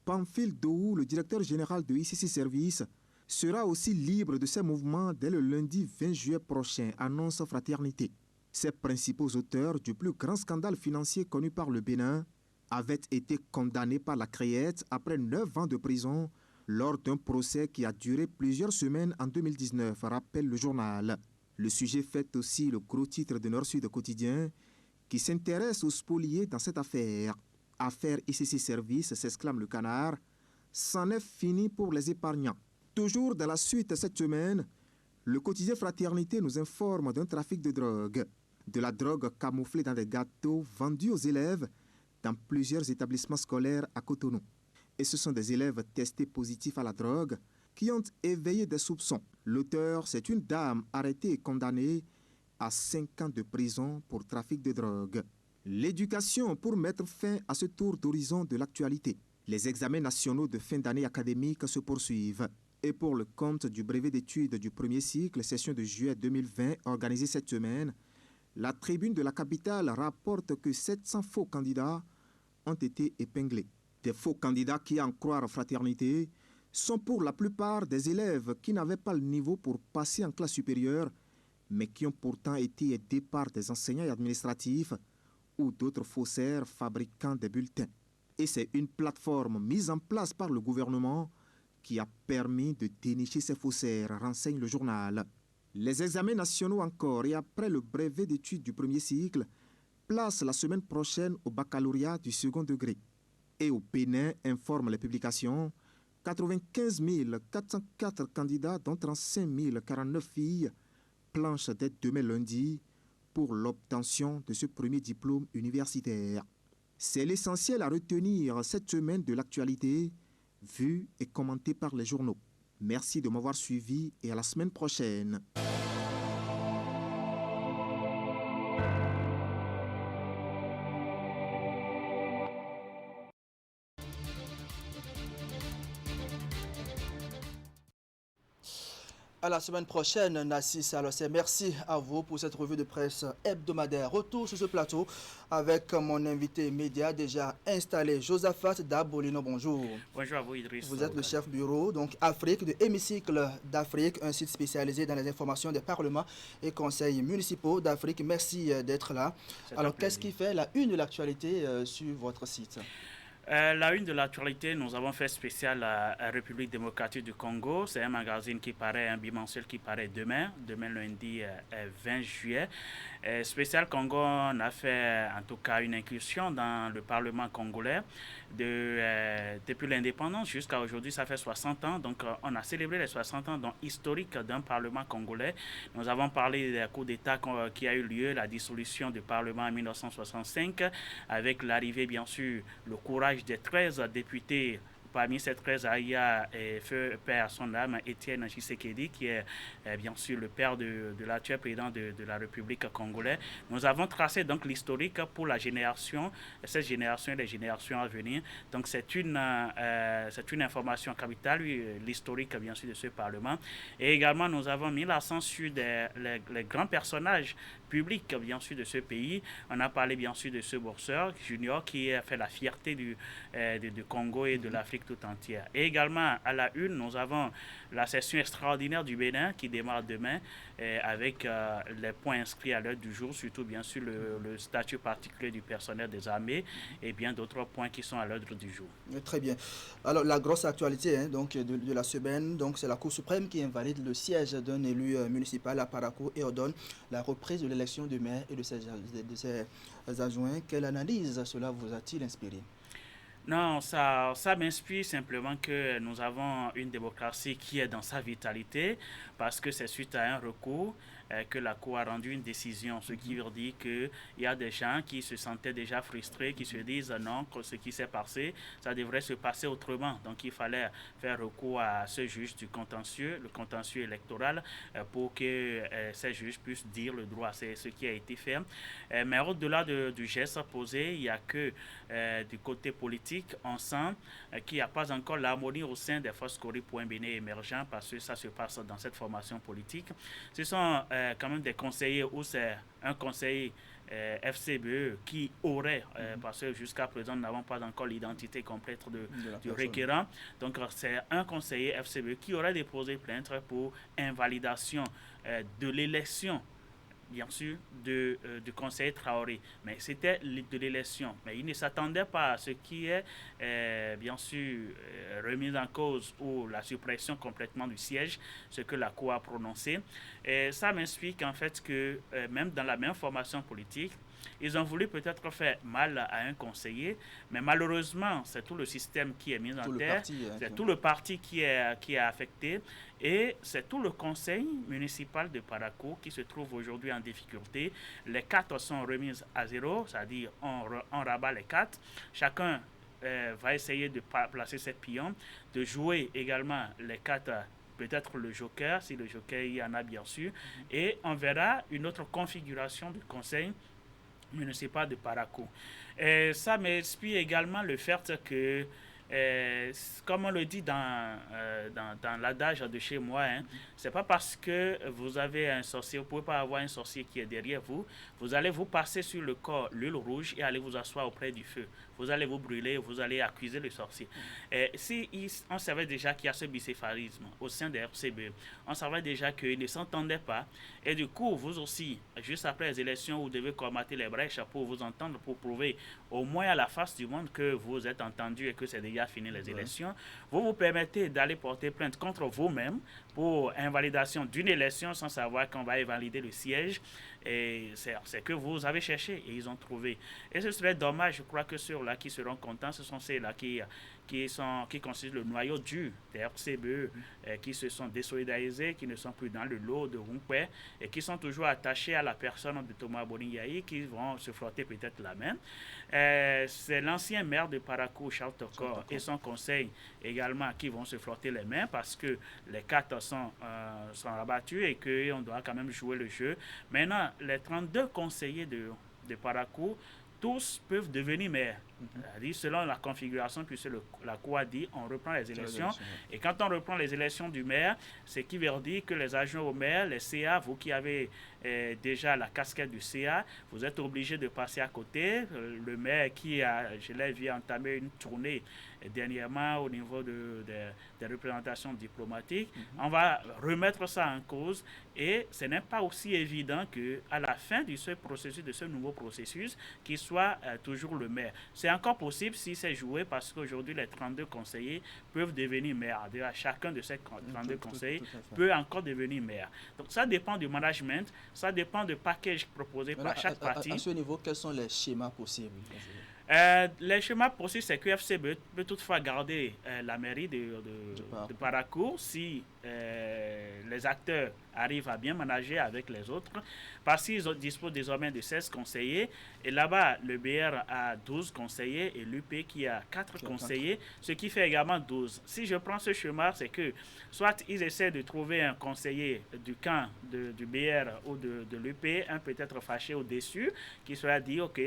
Pamphile Dohou, le directeur général de ICC Service, sera aussi libre de ses mouvements dès le lundi 20 juillet prochain, annonce Fraternité. Ses principaux auteurs du plus grand scandale financier connu par le Bénin avaient été condamnés par la Créette après 9 ans de prison lors d'un procès qui a duré plusieurs semaines en 2019, rappelle le journal. Le sujet fait aussi le gros titre de Nord-Sud Quotidien qui s'intéresse aux spoliés dans cette affaire. Affaire ICC Service, s'exclame le Canard, c'en est fini pour les épargnants. Toujours dans la suite cette semaine, le quotidien Fraternité nous informe d'un trafic de drogue. De la drogue camouflée dans des gâteaux vendus aux élèves dans plusieurs établissements scolaires à Cotonou. Et ce sont des élèves testés positifs à la drogue qui ont éveillé des soupçons. L'auteur, c'est une dame arrêtée et condamnée à 5 ans de prison pour trafic de drogue. L'éducation pour mettre fin à ce tour d'horizon de l'actualité. Les examens nationaux de fin d'année académique se poursuivent. Et pour le compte du brevet d'études du premier cycle, session de juillet 2020 organisée cette semaine, la tribune de la capitale rapporte que 700 faux candidats ont été épinglés. Des faux candidats qui, à en croire Fraternité, sont pour la plupart des élèves qui n'avaient pas le niveau pour passer en classe supérieure, mais qui ont pourtant été aidés par des enseignants et administratifs ou d'autres faussaires fabriquant des bulletins. Et c'est une plateforme mise en place par le gouvernement qui a permis de dénicher ces faussaires, renseigne le journal. Les examens nationaux encore et après le brevet d'études du premier cycle placent la semaine prochaine au baccalauréat du second degré. Et au Bénin, informent les publications, 95 404 candidats, dont 35 049 filles, planchent dès demain lundi pour l'obtention de ce premier diplôme universitaire. C'est l'essentiel à retenir cette semaine de l'actualité, vue et commentée par les journaux. Merci de m'avoir suivi et à la semaine prochaine. À la semaine prochaine, Nassis Alossé. Merci à vous pour cette revue de presse hebdomadaire. Retour sur ce plateau avec mon invité média déjà installé, Josaphat Dabolino. Bonjour. Bonjour à vous, Idriss. Vous êtes le chef bureau donc Afrique de Hémicycle d'Afrique, un site spécialisé dans les informations des parlements et conseils municipaux d'Afrique. Merci d'être là. Alors, qu'est-ce qui fait la une de l'actualité sur votre site ? La une de l'actualité, nous avons fait spécial à la République démocratique du Congo. C'est un magazine qui paraît, un bimensuel qui paraît demain lundi 20 juillet. Spécial Congo, on a fait en tout cas une incursion dans le Parlement congolais. Depuis l'indépendance jusqu'à aujourd'hui, ça fait 60 ans. Donc on a célébré les 60 ans historiques d'un Parlement congolais. Nous avons parlé des coups d'État qui a eu lieu, la dissolution du Parlement en 1965, avec l'arrivée bien sûr, le courage des 13 députés. Parmi ces 13, il y a feu père à son âme, Étienne Tshisekedi, qui est bien sûr le père de l'actuel président de la République congolaise. Nous avons tracé donc l'historique pour la génération, cette génération et les générations à venir. Donc c'est une information capitale, l'historique bien sûr de ce Parlement. Et également nous avons mis l'accent sur les grands personnages publics bien sûr de ce pays. On a parlé bien sûr de ce boxeur junior qui a fait la fierté du Congo et de l'Afrique tout entière. Et également à la une, nous avons la session extraordinaire du Bénin qui démarre demain avec les points inscrits à l'heure du jour, surtout bien sûr le statut particulier du personnel des armées et bien d'autres points qui sont à l'ordre du jour. Très bien. Alors la grosse actualité donc, de la semaine, donc, c'est la Cour suprême qui invalide le siège d'un élu municipal à Parakou et ordonne la reprise de l'élection du maire et de ses adjoints. Quelle analyse cela vous a-t-il inspiré ? Non, ça m'inspire simplement que nous avons une démocratie qui est dans sa vitalité parce que c'est suite à un recours que la Cour a rendu une décision, ce qui veut dire qu'il y a des gens qui se sentaient déjà frustrés, qui se disent non, que ce qui s'est passé, ça devrait se passer autrement. Donc il fallait faire recours à ce juge du contentieux, le contentieux électoral, pour que ces juges puissent dire le droit. C'est ce qui a été fait. Mais au-delà du geste posé, il n'y a que du côté politique, on sent qu'il n'y a pas encore l'harmonie au sein des forces Kori Point Béné émergents parce que ça se passe dans cette formation politique. Ce sont quand même des conseillers où c'est un conseiller FCBE qui aurait, parce que jusqu'à présent nous n'avons pas encore l'identité complète du requérant, donc c'est un conseiller FCBE qui aurait déposé plainte pour invalidation de l'élection bien sûr, du conseiller Traoré. Mais c'était de l'élection. Mais il ne s'attendait pas à ce qui est, bien sûr, remise en cause ou la suppression complètement du siège, ce que la Cour a prononcé. Et ça m'inspire qu'en fait, que même dans la même formation politique, ils ont voulu peut-être faire mal à un conseiller, mais malheureusement, c'est tout le système qui est mis en terre, c'est tout le parti qui est affecté, et c'est tout le conseil municipal de Parakou qui se trouve aujourd'hui en difficulté. Les 4 sont remises à zéro, c'est-à-dire on rabat les 4. Chacun va essayer de placer ses pions, de jouer également les 4, peut-être le joker, si le joker il y en a bien sûr, et on verra une autre configuration du conseil municipal de Parakou. Et ça m'inspire également le fait que comme on le dit dans l'adage de chez moi, hein, c'est pas parce que vous avez un sorcier, vous pouvez pas avoir un sorcier qui est derrière vous, vous allez vous passer sur le corps l'huile rouge et aller vous asseoir auprès du feu. Vous allez vous brûler, vous allez accuser le sorcier. On savait déjà qu'il y a ce bicéphalisme au sein des FCBE, on savait déjà qu'ils ne s'entendaient pas, et du coup, vous aussi, juste après les élections, vous devez combattre les brèches pour vous entendre, pour prouver au moins à la face du monde que vous êtes entendu et que c'est déjà fini les élections. Vous vous permettez d'aller porter plainte contre vous-même pour invalidation d'une élection sans savoir qu'on va invalider le siège. Et c'est que vous avez cherché et ils ont trouvé. Et ce serait dommage, je crois que ceux-là qui seront contents, ce sont ceux-là qui constituent le noyau dur des RCBE, qui se sont désolidarisés, qui ne sont plus dans le lot de Rumpé et qui sont toujours attachés à la personne de Thomas Boningayi, qui vont se frotter peut-être la main. C'est l'ancien maire de Parakou, Charles Tokor, et son conseil également qui vont se frotter les mains parce que les cartes sont rabattues et qu'on doit quand même jouer le jeu. Maintenant, les 32 conseillers de Parakou, tous peuvent devenir maires. C'est-à-dire, selon la configuration, puisque la Cour a dit, on reprend les élections. Et quand on reprend les élections du maire, c'est qui veut dire que les adjoints au maire, les CA, vous qui avez déjà la casquette du CA, vous êtes obligés de passer à côté. Le maire qui a, je l'ai vu entamer une tournée dernièrement au niveau des représentations diplomatiques, on va remettre ça en cause et ce n'est pas aussi évident qu'à la fin de ce processus, de ce nouveau processus, qu'il soit toujours le maire. C'est encore possible si c'est joué parce qu'aujourd'hui les 32 conseillers peuvent devenir maires. Chacun de ces 32 conseillers peut encore devenir maire. Donc ça dépend du management, ça dépend du package proposé par chaque parti. À ce niveau, quels sont les schémas possibles? Les schémas possibles, c'est que FCB peut toutefois garder la mairie de Parakou si les acteurs arrivent à bien manager avec les autres, parce qu'ils disposent désormais de 16 conseillers, et là-bas, le BR a 12 conseillers et l'UP qui a 4 conseillers, ce qui fait également 12. Si je prends ce schéma, c'est que soit ils essaient de trouver un conseiller du camp du BR ou de l'UP, un peut-être fâché ou déçu, qui sera dit, ok,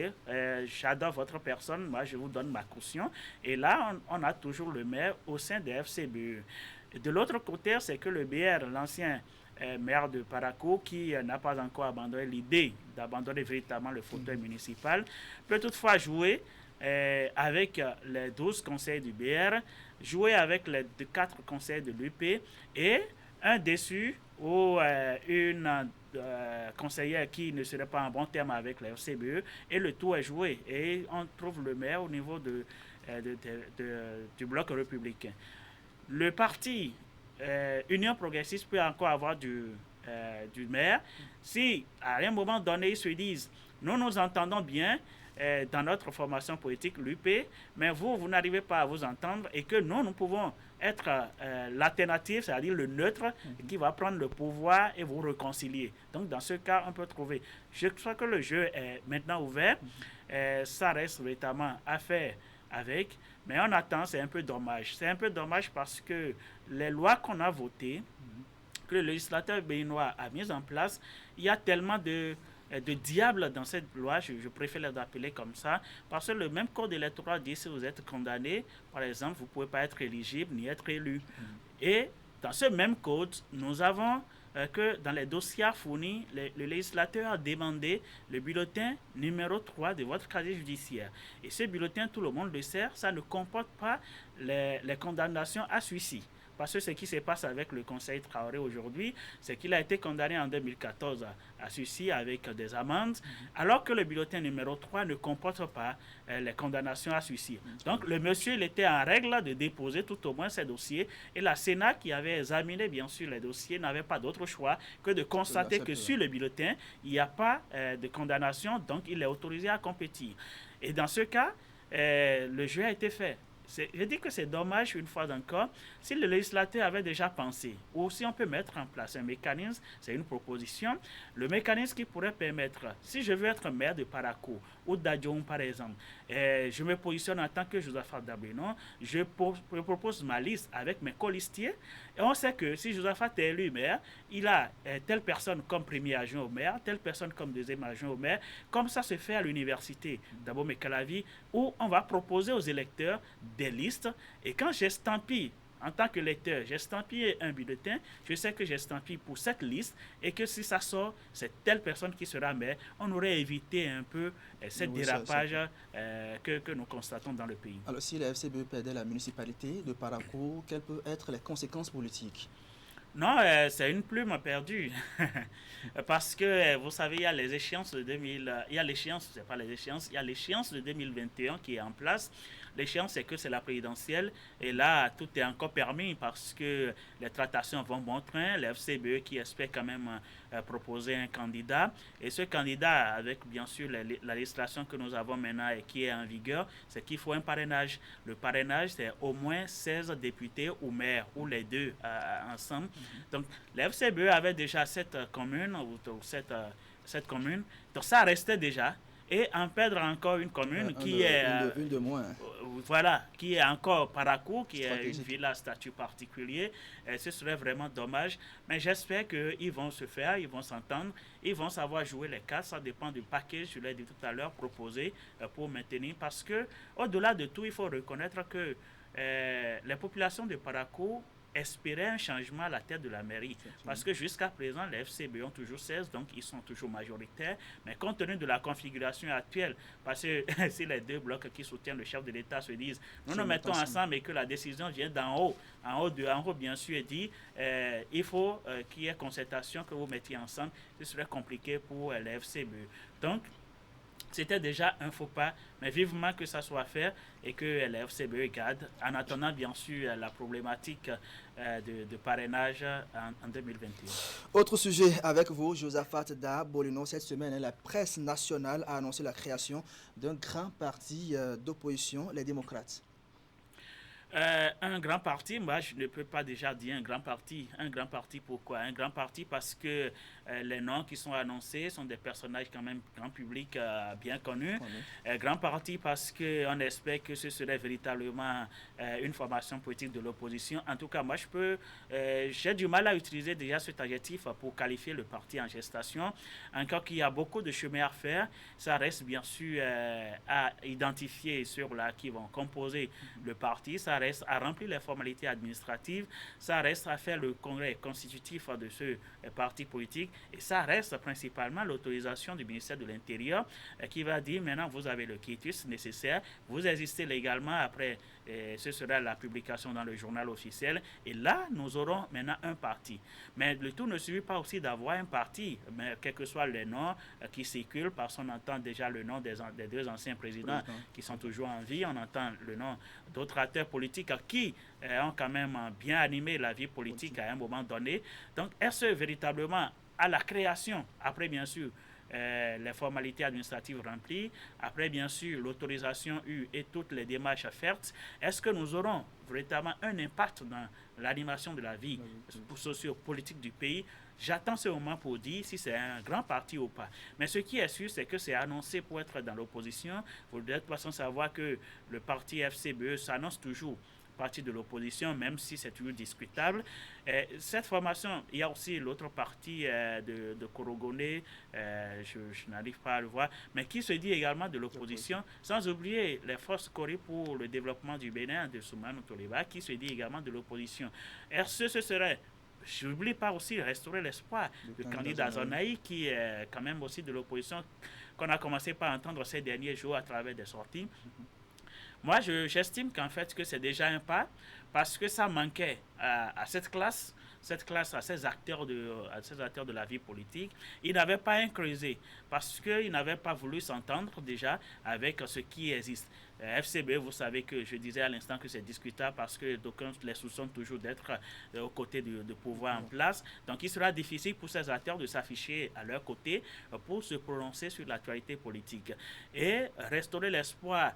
j'adore votre personne, moi je vous donne ma caution, et là, on a toujours le maire au sein des FCBE. De l'autre côté, c'est que le BR, l'ancien maire de Parakou, qui n'a pas encore abandonné l'idée d'abandonner véritablement le fauteuil municipal, peut toutefois jouer avec les 12 conseils du BR, jouer avec les 4 conseils de l'UP et un déçu ou une conseillère qui ne serait pas en bon terme avec la FCBE, et le tout est joué. Et on trouve le maire au niveau du bloc républicain. Le parti Union progressiste peut encore avoir du maire si, à un moment donné, ils se disent « Nous nous entendons bien dans notre formation politique, l'UP, mais vous n'arrivez pas à vous entendre et que nous pouvons être l'alternative, c'est-à-dire le neutre, qui va prendre le pouvoir et vous réconcilier. » Donc, dans ce cas, on peut trouver. Je crois que le jeu est maintenant ouvert. Ça reste véritablement à faire avec, mais on attend, c'est un peu dommage. C'est un peu dommage parce que les lois qu'on a votées, que le législateur béninois a mises en place, il y a tellement de diables dans cette loi, je préfère les appeler comme ça, parce que le même code électoral dit si vous êtes condamné, par exemple, vous ne pouvez pas être éligible ni être élu. Et dans ce même code, nous avons que dans les dossiers fournis, le législateur a demandé le bulletin numéro 3 de votre casier judiciaire. Et ce bulletin, tout le monde le sait, ça ne comporte pas les condamnations à suicide. Parce que ce qui se passe avec le conseil Traoré aujourd'hui, c'est qu'il a été condamné en 2014 à suicide avec des amendes, alors que le bulletin numéro 3 ne comporte pas les condamnations à suicide. Donc le monsieur, il était en règle de déposer tout au moins ses dossiers, et la Sénat qui avait examiné bien sûr les dossiers n'avait pas d'autre choix que de constater que sur le bulletin, il n'y a pas de condamnation, donc il est autorisé à compétir. Et dans ce cas, le jeu a été fait. Je dis que c'est dommage, une fois encore, si le législateur avait déjà pensé, ou si on peut mettre en place un mécanisme, c'est une proposition, le mécanisme qui pourrait permettre, si je veux être maire de Parakou ou d'Adjoum par exemple, je me positionne en tant que Josaphat Dabénon, je propose ma liste avec mes colistiers, et on sait que si Josaphat est élu maire, il a telle personne comme premier adjoint au maire, telle personne comme deuxième adjoint au maire, comme ça se fait à l'université d'Abomey-Calavi, où on va proposer aux électeurs des listes. Et quand j'estampille, en tant que lecteur, j'estampille un bulletin, je sais que j'estampille pour cette liste et que si ça sort, c'est telle personne qui sera maire. On aurait évité un peu ce dérapage que nous constatons dans le pays. Alors, si la FCBE perdait la municipalité de Parakou, quelles peuvent être les conséquences politiques? Non, c'est une plume perdue. Parce que, vous savez, il y a les échéances de 2000... Il y a l'échéance, c'est pas les échéances, il y a l'échéance de 2021 qui est en place. L'échéance, c'est que c'est la présidentielle. Et là, tout est encore permis parce que les tractations vont bon train. La FCBE qui espère quand même proposer un candidat. Et ce candidat, avec bien sûr la législation que nous avons maintenant et qui est en vigueur, c'est qu'il faut un parrainage. Le parrainage, c'est au moins 16 députés ou maires, ou les deux ensemble. Donc, la FCBE avait déjà cette commune, cette commune. Donc, ça restait déjà. Et en perdre encore une commune qui est... Une de moins. Voilà, qui est encore Parakou, qui est une ville à statut particulier. Ce serait vraiment dommage. Mais j'espère qu'ils vont se faire, ils vont s'entendre, ils vont savoir jouer les cartes. Ça dépend du package, je l'ai dit tout à l'heure, proposé pour maintenir. Parce que, au-delà de tout, il faut reconnaître que les populations de Parakou espérer un changement à la tête de la mairie. Parce que jusqu'à présent, les FCB ont toujours 16, donc ils sont toujours majoritaires. Mais compte tenu de la configuration actuelle, parce que si les deux blocs qui soutiennent le chef de l'État se disent nous nous mettons ensemble et que la décision vient d'en haut, en haut bien sûr, dit il faut qu'il y ait concertation, que vous mettiez ensemble, ce serait compliqué pour les FCB. Donc, c'était déjà un faux pas, mais vivement que ça soit fait et que la FCBE garde, en attendant bien sûr la problématique de parrainage en 2021. Autre sujet avec vous, Josaphat Da Bolino. Cette semaine, la presse nationale a annoncé la création d'un grand parti d'opposition, les démocrates. Un grand parti, moi je ne peux pas déjà dire un grand parti. Un grand parti pourquoi? Un grand parti parce que les noms qui sont annoncés sont des personnages quand même grand public bien connus. Grand parti parce qu'on espère que ce serait véritablement une formation politique de l'opposition. En tout cas, moi j'ai du mal à utiliser déjà cet adjectif pour qualifier le parti en gestation. Encore qu'il y a beaucoup de chemin à faire, ça reste bien sûr à identifier ceux-là qui vont composer le parti. Ça reste à remplir les formalités administratives, ça reste à faire le congrès constitutif de ce parti politique et ça reste principalement l'autorisation du ministère de l'Intérieur qui va dire maintenant vous avez le quitus nécessaire, vous existez légalement, après ce sera la publication dans le journal officiel et là nous aurons maintenant un parti. Mais le tout ne suffit pas aussi d'avoir un parti, mais quel que soit le nom qui circule, parce qu'on entend déjà le nom des deux anciens présidents qui sont toujours en vie, on entend le nom d'autres acteurs politiques qui ont quand même bien animé la vie politique à un moment donné. Donc, est-ce véritablement à la création, après bien sûr les formalités administratives remplies, après bien sûr l'autorisation eue et toutes les démarches faites, est-ce que nous aurons véritablement un impact dans l'animation de la vie socio-politique du pays? J'attends ce moment pour dire si c'est un grand parti ou pas. Mais ce qui est sûr, c'est que c'est annoncé pour être dans l'opposition. Vous devez de toute façon savoir que le parti FCBE s'annonce toujours parti de l'opposition, même si c'est toujours discutable. Cette formation, il y a aussi l'autre parti de Korogoné, je n'arrive pas à le voir, mais qui se dit également de l'opposition, sans oublier les forces Kori pour le développement du Bénin de Soumane Toliba, qui se dit également de l'opposition. Est-ce que ce serait... Je n'oublie pas aussi restaurer l'espoir du candidat Zonaï, qui est quand même aussi de l'opposition, qu'on a commencé par entendre ces derniers jours à travers des sorties. Moi, j'estime qu'en fait, que c'est déjà un pas, parce que ça manquait à cette classe, à ces acteurs de la vie politique. Ils n'avaient pas un creusé, parce qu'ils n'avaient pas voulu s'entendre déjà avec ce qui existe. FCB, vous savez que je disais à l'instant que c'est discutable parce que d'aucuns les soupçonnent toujours d'être aux côtés de pouvoir en place. Donc il sera difficile pour ces acteurs de s'afficher à leur côté pour se prononcer sur l'actualité politique. Et restaurer l'espoir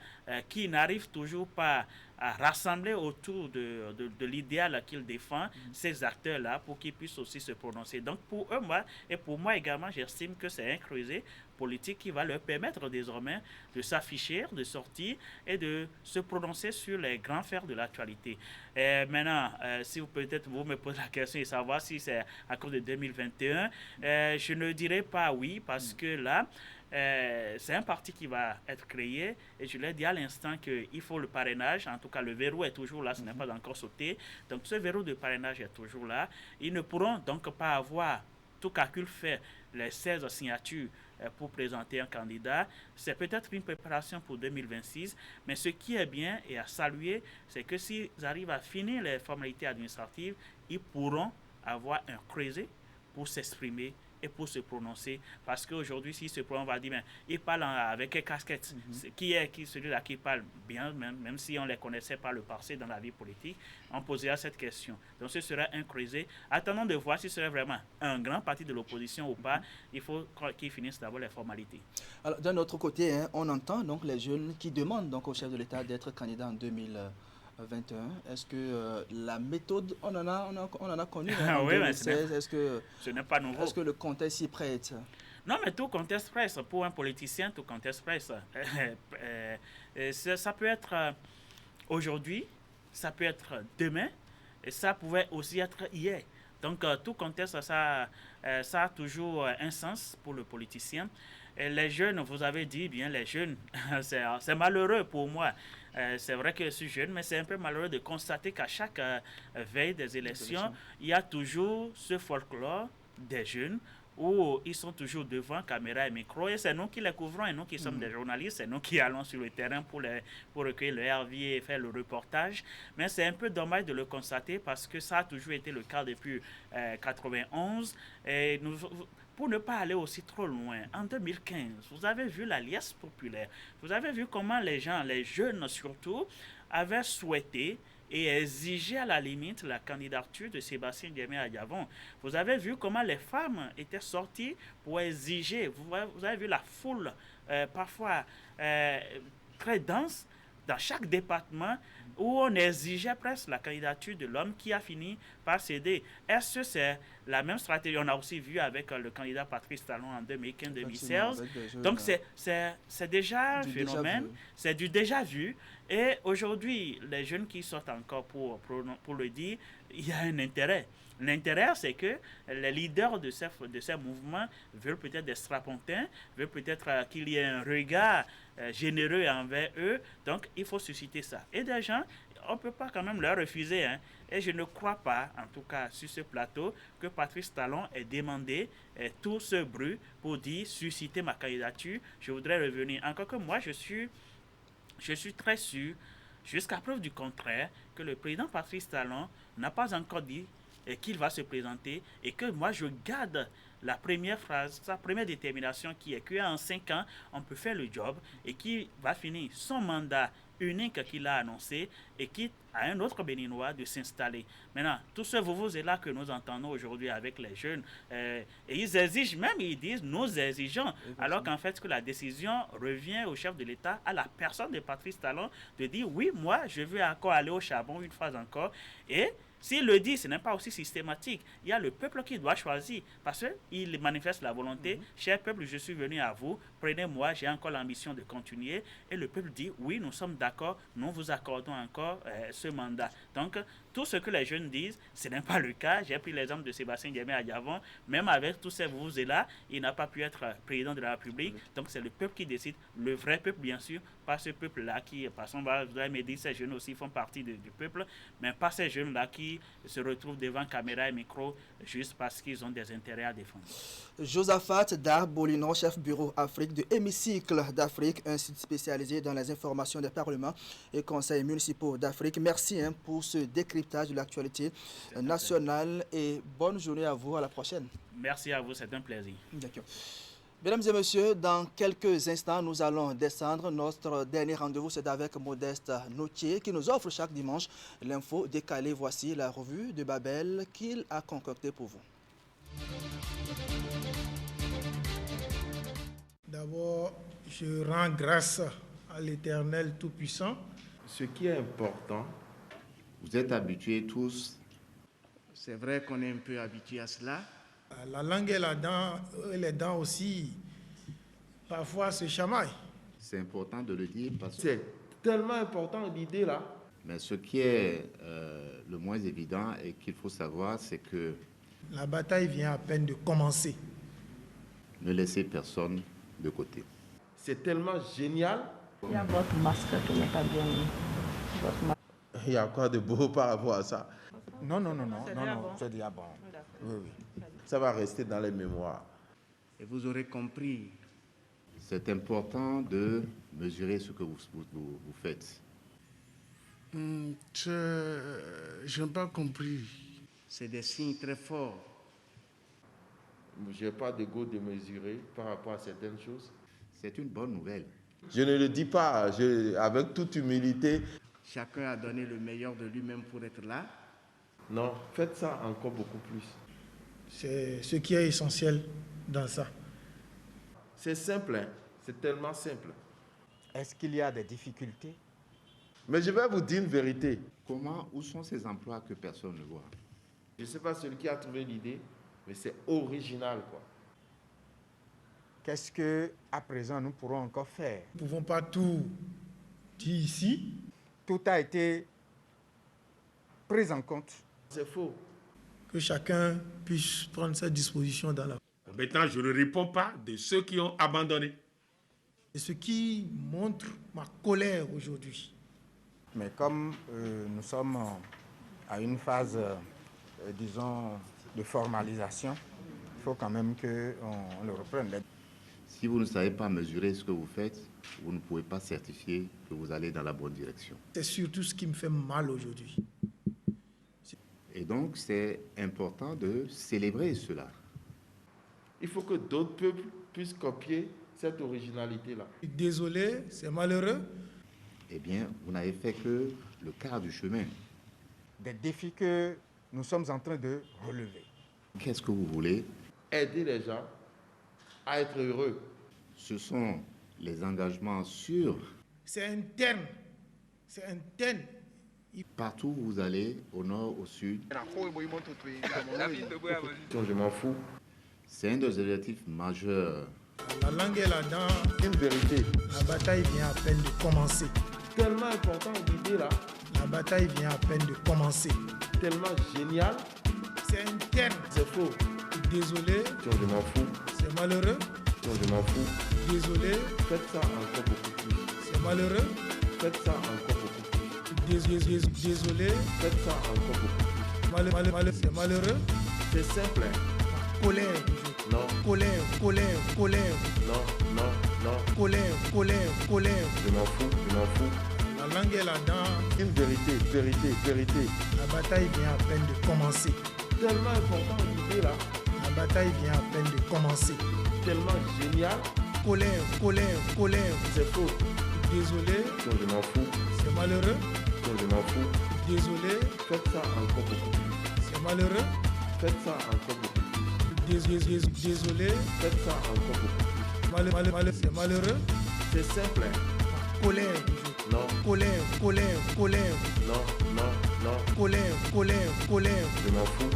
qui n'arrive toujours pas à rassembler autour de l'idéal qu'ils défendent, ces acteurs-là, pour qu'ils puissent aussi se prononcer. Donc pour eux, pour moi également, j'estime que c'est un creuset politique qui va leur permettre désormais de s'afficher, de sortir et de se prononcer sur les grands faits de l'actualité. Maintenant, si peut-être vous me posez la question de savoir si c'est à cause de 2021, je ne dirais pas oui, parce que là, c'est un parti qui va être créé et je l'ai dit à l'instant qu'il faut le parrainage. En tout cas, le verrou est toujours là, ce n'est pas encore sauté. Donc, ce verrou de parrainage est toujours là. Ils ne pourront donc pas avoir, tout calcul fait, les 16 signatures pour présenter un candidat. C'est peut-être une préparation pour 2026, mais ce qui est bien et à saluer, c'est que s'ils arrivent à finir les formalités administratives, ils pourront avoir un creuset pour s'exprimer et pour se prononcer. Parce qu'aujourd'hui, s'il se prononce, on va dire, ben, il parle avec quelle casquette? Celui-là qui parle bien, même si on ne les connaissait pas le passé dans la vie politique, on posera cette question. Donc ce sera un creuset. Attendons de voir si ce serait vraiment un grand parti de l'opposition ou pas. Il faut qu'ils finissent d'abord les formalités. Alors, d'un autre côté, hein, on entend donc les jeunes qui demandent donc au chef de l'État d'être candidat en 2021. Est-ce que la méthode, on en a connu en oui, 2016, est-ce que ce n'est pas nouveau. Est-ce que le contexte s'y prête? Non, mais tout contexte presse. Pour un politicien, tout contexte presse. Ça peut être aujourd'hui, ça peut être demain, et ça pouvait aussi être hier. Donc, tout contexte, ça a toujours un sens pour le politicien. Et les jeunes, vous avez dit bien, les jeunes, c'est malheureux pour moi. C'est vrai que je suis jeune, mais c'est un peu malheureux de constater qu'à chaque veille des élections, il y a toujours ce folklore des jeunes où ils sont toujours devant caméra et micro, et c'est nous qui les couvrons, et nous qui sommes des journalistes, c'est nous qui allons sur le terrain pour recueillir le RV et faire le reportage. Mais c'est un peu dommage de le constater parce que ça a toujours été le cas depuis 91. Et pour ne pas aller aussi trop loin, en 2015, vous avez vu la liesse populaire, vous avez vu comment les gens, les jeunes surtout, avaient souhaité et exiger à la limite la candidature de Sébastien Djemé Adjavon. Vous avez vu comment les femmes étaient sorties pour exiger. Vous avez vu la foule parfois très dense dans chaque département où on exigeait presque la candidature de l'homme qui a fini par céder. Est-ce que c'est la même stratégie? On a aussi vu avec le candidat Patrice Talon en 2015-2016. Donc c'est déjà un phénomène, c'est du déjà vu. Et aujourd'hui, les jeunes qui sortent encore pour le dire, il y a un intérêt. L'intérêt, c'est que les leaders de ces mouvements veulent peut-être des strapontins, veulent peut-être qu'il y ait un regard généreux envers eux. Donc, il faut susciter ça. Et des gens, on ne peut pas quand même leur refuser. Hein. Et je ne crois pas, en tout cas sur ce plateau, que Patrice Talon ait demandé tout ce bruit pour dire susciter ma candidature. Je voudrais revenir. Encore que moi, je suis très sûr, jusqu'à preuve du contraire, que le président Patrice Talon n'a pas encore dit qu'il va se présenter et que moi je garde la première phrase, sa première détermination qui est qu'en 5 ans, on peut faire le job et qui va finir son mandat unique qu'il a annoncé et quitte à un autre Béninois de s'installer. Maintenant, tout ce vous-là que nous entendons aujourd'hui avec les jeunes, et ils exigent même, ils disent, nous exigeons, alors qu'en fait, que la décision revient au chef de l'État, à la personne de Patrice Talon, de dire, oui, moi, je veux encore aller au charbon une fois encore, et s'il le dit, ce n'est pas aussi systématique. Il y a le peuple qui doit choisir parce qu'il manifeste la volonté. Cher peuple, je suis venu à vous. Prenez-moi, j'ai encore l'ambition de continuer. Et le peuple dit, oui, nous sommes d'accord, nous vous accordons encore ce mandat. Donc, tout ce que les jeunes disent, ce n'est pas le cas. J'ai pris l'exemple de Sébastien Djemé Adjavon. Même avec tous ces vous-là, il n'a pas pu être président de la République. Donc, c'est le peuple qui décide. Le vrai peuple, bien sûr, pas ce peuple-là qui, par exemple, vous allez me dire, ces jeunes aussi font partie du peuple, mais pas ces jeunes-là qui se retrouvent devant caméra et micro juste parce qu'ils ont des intérêts à défendre. Josaphat Darbolino, chef bureau Afrique de Hémicycle d'Afrique, un site spécialisé dans les informations des parlements et conseils municipaux d'Afrique. Merci pour ce décryptage de l'actualité nationale et bonne journée à vous. À la prochaine. Merci à vous, c'est un plaisir. D'accord. Mesdames et messieurs, dans quelques instants, nous allons descendre. Notre dernier rendez-vous, c'est avec Modeste Noutier qui nous offre chaque dimanche l'info décalée. Voici la revue de Babel qu'il a concoctée pour vous. D'abord, je rends grâce à l'Éternel Tout-Puissant. Ce qui est important, vous êtes habitués tous. C'est vrai qu'on est un peu habitués à cela. La langue et les dents aussi, parfois se chamaillent. C'est important de le dire parce que c'est tellement important l'idée là. Mais ce qui est le moins évident et qu'il faut savoir, c'est que la bataille vient à peine de commencer. Ne laissez personne de côté. C'est tellement génial. Il y a votre masque qui n'est pas bien mis. Il y a quoi de beau par rapport à ça? Non, c'est déjà bon. Oui. Ça va rester dans les mémoires. Et vous aurez compris, c'est important de mesurer ce que vous faites. Je n'ai pas compris. C'est des signes très forts. Je n'ai pas de goût de mesurer par rapport à certaines choses. C'est une bonne nouvelle. Je ne le dis pas avec toute humilité. Chacun a donné le meilleur de lui-même pour être là. Non, faites ça encore beaucoup plus. C'est ce qui est essentiel dans ça. C'est simple, hein? C'est tellement simple. Est-ce qu'il y a des difficultés? Mais je vais vous dire une vérité. Où sont ces emplois que personne ne voit? Je ne sais pas celui qui a trouvé l'idée, mais c'est original, quoi. Qu'est-ce que, à présent, nous pourrons encore faire? Nous ne pouvons pas tout dire ici. Tout a été pris en compte. C'est faux. Que chacun puisse prendre sa disposition dans la... Maintenant, je ne réponds pas de ceux qui ont abandonné. C'est ce qui montre ma colère aujourd'hui. Mais comme nous sommes à une phase, disons, de formalisation, il faut quand même qu'on le reprenne. Si vous ne savez pas mesurer ce que vous faites, vous ne pouvez pas certifier que vous allez dans la bonne direction. C'est surtout ce qui me fait mal aujourd'hui. Et donc, c'est important de célébrer cela. Il faut que d'autres peuples puissent copier cette originalité-là. Désolé, c'est malheureux. Eh bien, vous n'avez fait que le quart du chemin. Des défis que nous sommes en train de relever. Qu'est-ce que vous voulez? Aider les gens à être heureux. Ce sont les engagements sûrs. C'est un terme. Partout où vous allez, au nord, au sud. Je m'en fous. C'est un des objectifs majeurs. La langue est là-dedans. Une vérité. La bataille vient à peine de commencer. Tellement important l'idée là. La bataille vient à peine de commencer. Tellement génial. C'est un terme. C'est faux. Désolé. Je m'en fous. C'est malheureux. Je m'en fous. Désolé. Faites ça encore beaucoup plus. C'est malheureux. Faites ça encore beaucoup plus. Désolé. Faites ça encore beaucoup plus. C'est malheureux. C'est simple. Colère. Non. Colère. Non. Colère. Je m'en fous. La langue est là-dedans. Une vérité. La bataille vient à peine de commencer. Tellement important l'idée là. La bataille vient à peine de commencer. Tellement génial. Colère. C'est faux. Désolé. Je m'en fous. C'est malheureux. Je m'en fous. Désolé. Faites ça encore beaucoup plus. C'est malheureux. Faites ça encore beaucoup plus. Désolé. Faites ça encore beaucoup plus. C'est malheureux. C'est simple. Colère. Non. Colère. Non. Colère. Je m'en fous.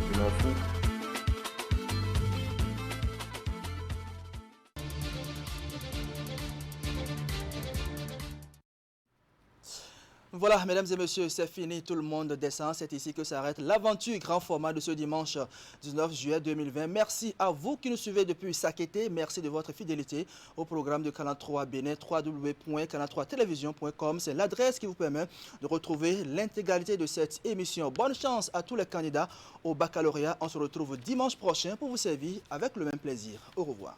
Voilà, mesdames et messieurs, c'est fini, tout le monde descend. C'est ici que s'arrête l'aventure grand format de ce dimanche 19 juillet 2020. Merci à vous qui nous suivez depuis Sakété. Merci de votre fidélité au programme de Canal 3 Bénin, www.canal3television.com. C'est l'adresse qui vous permet de retrouver l'intégralité de cette émission. Bonne chance à tous les candidats au baccalauréat. On se retrouve dimanche prochain pour vous servir avec le même plaisir. Au revoir.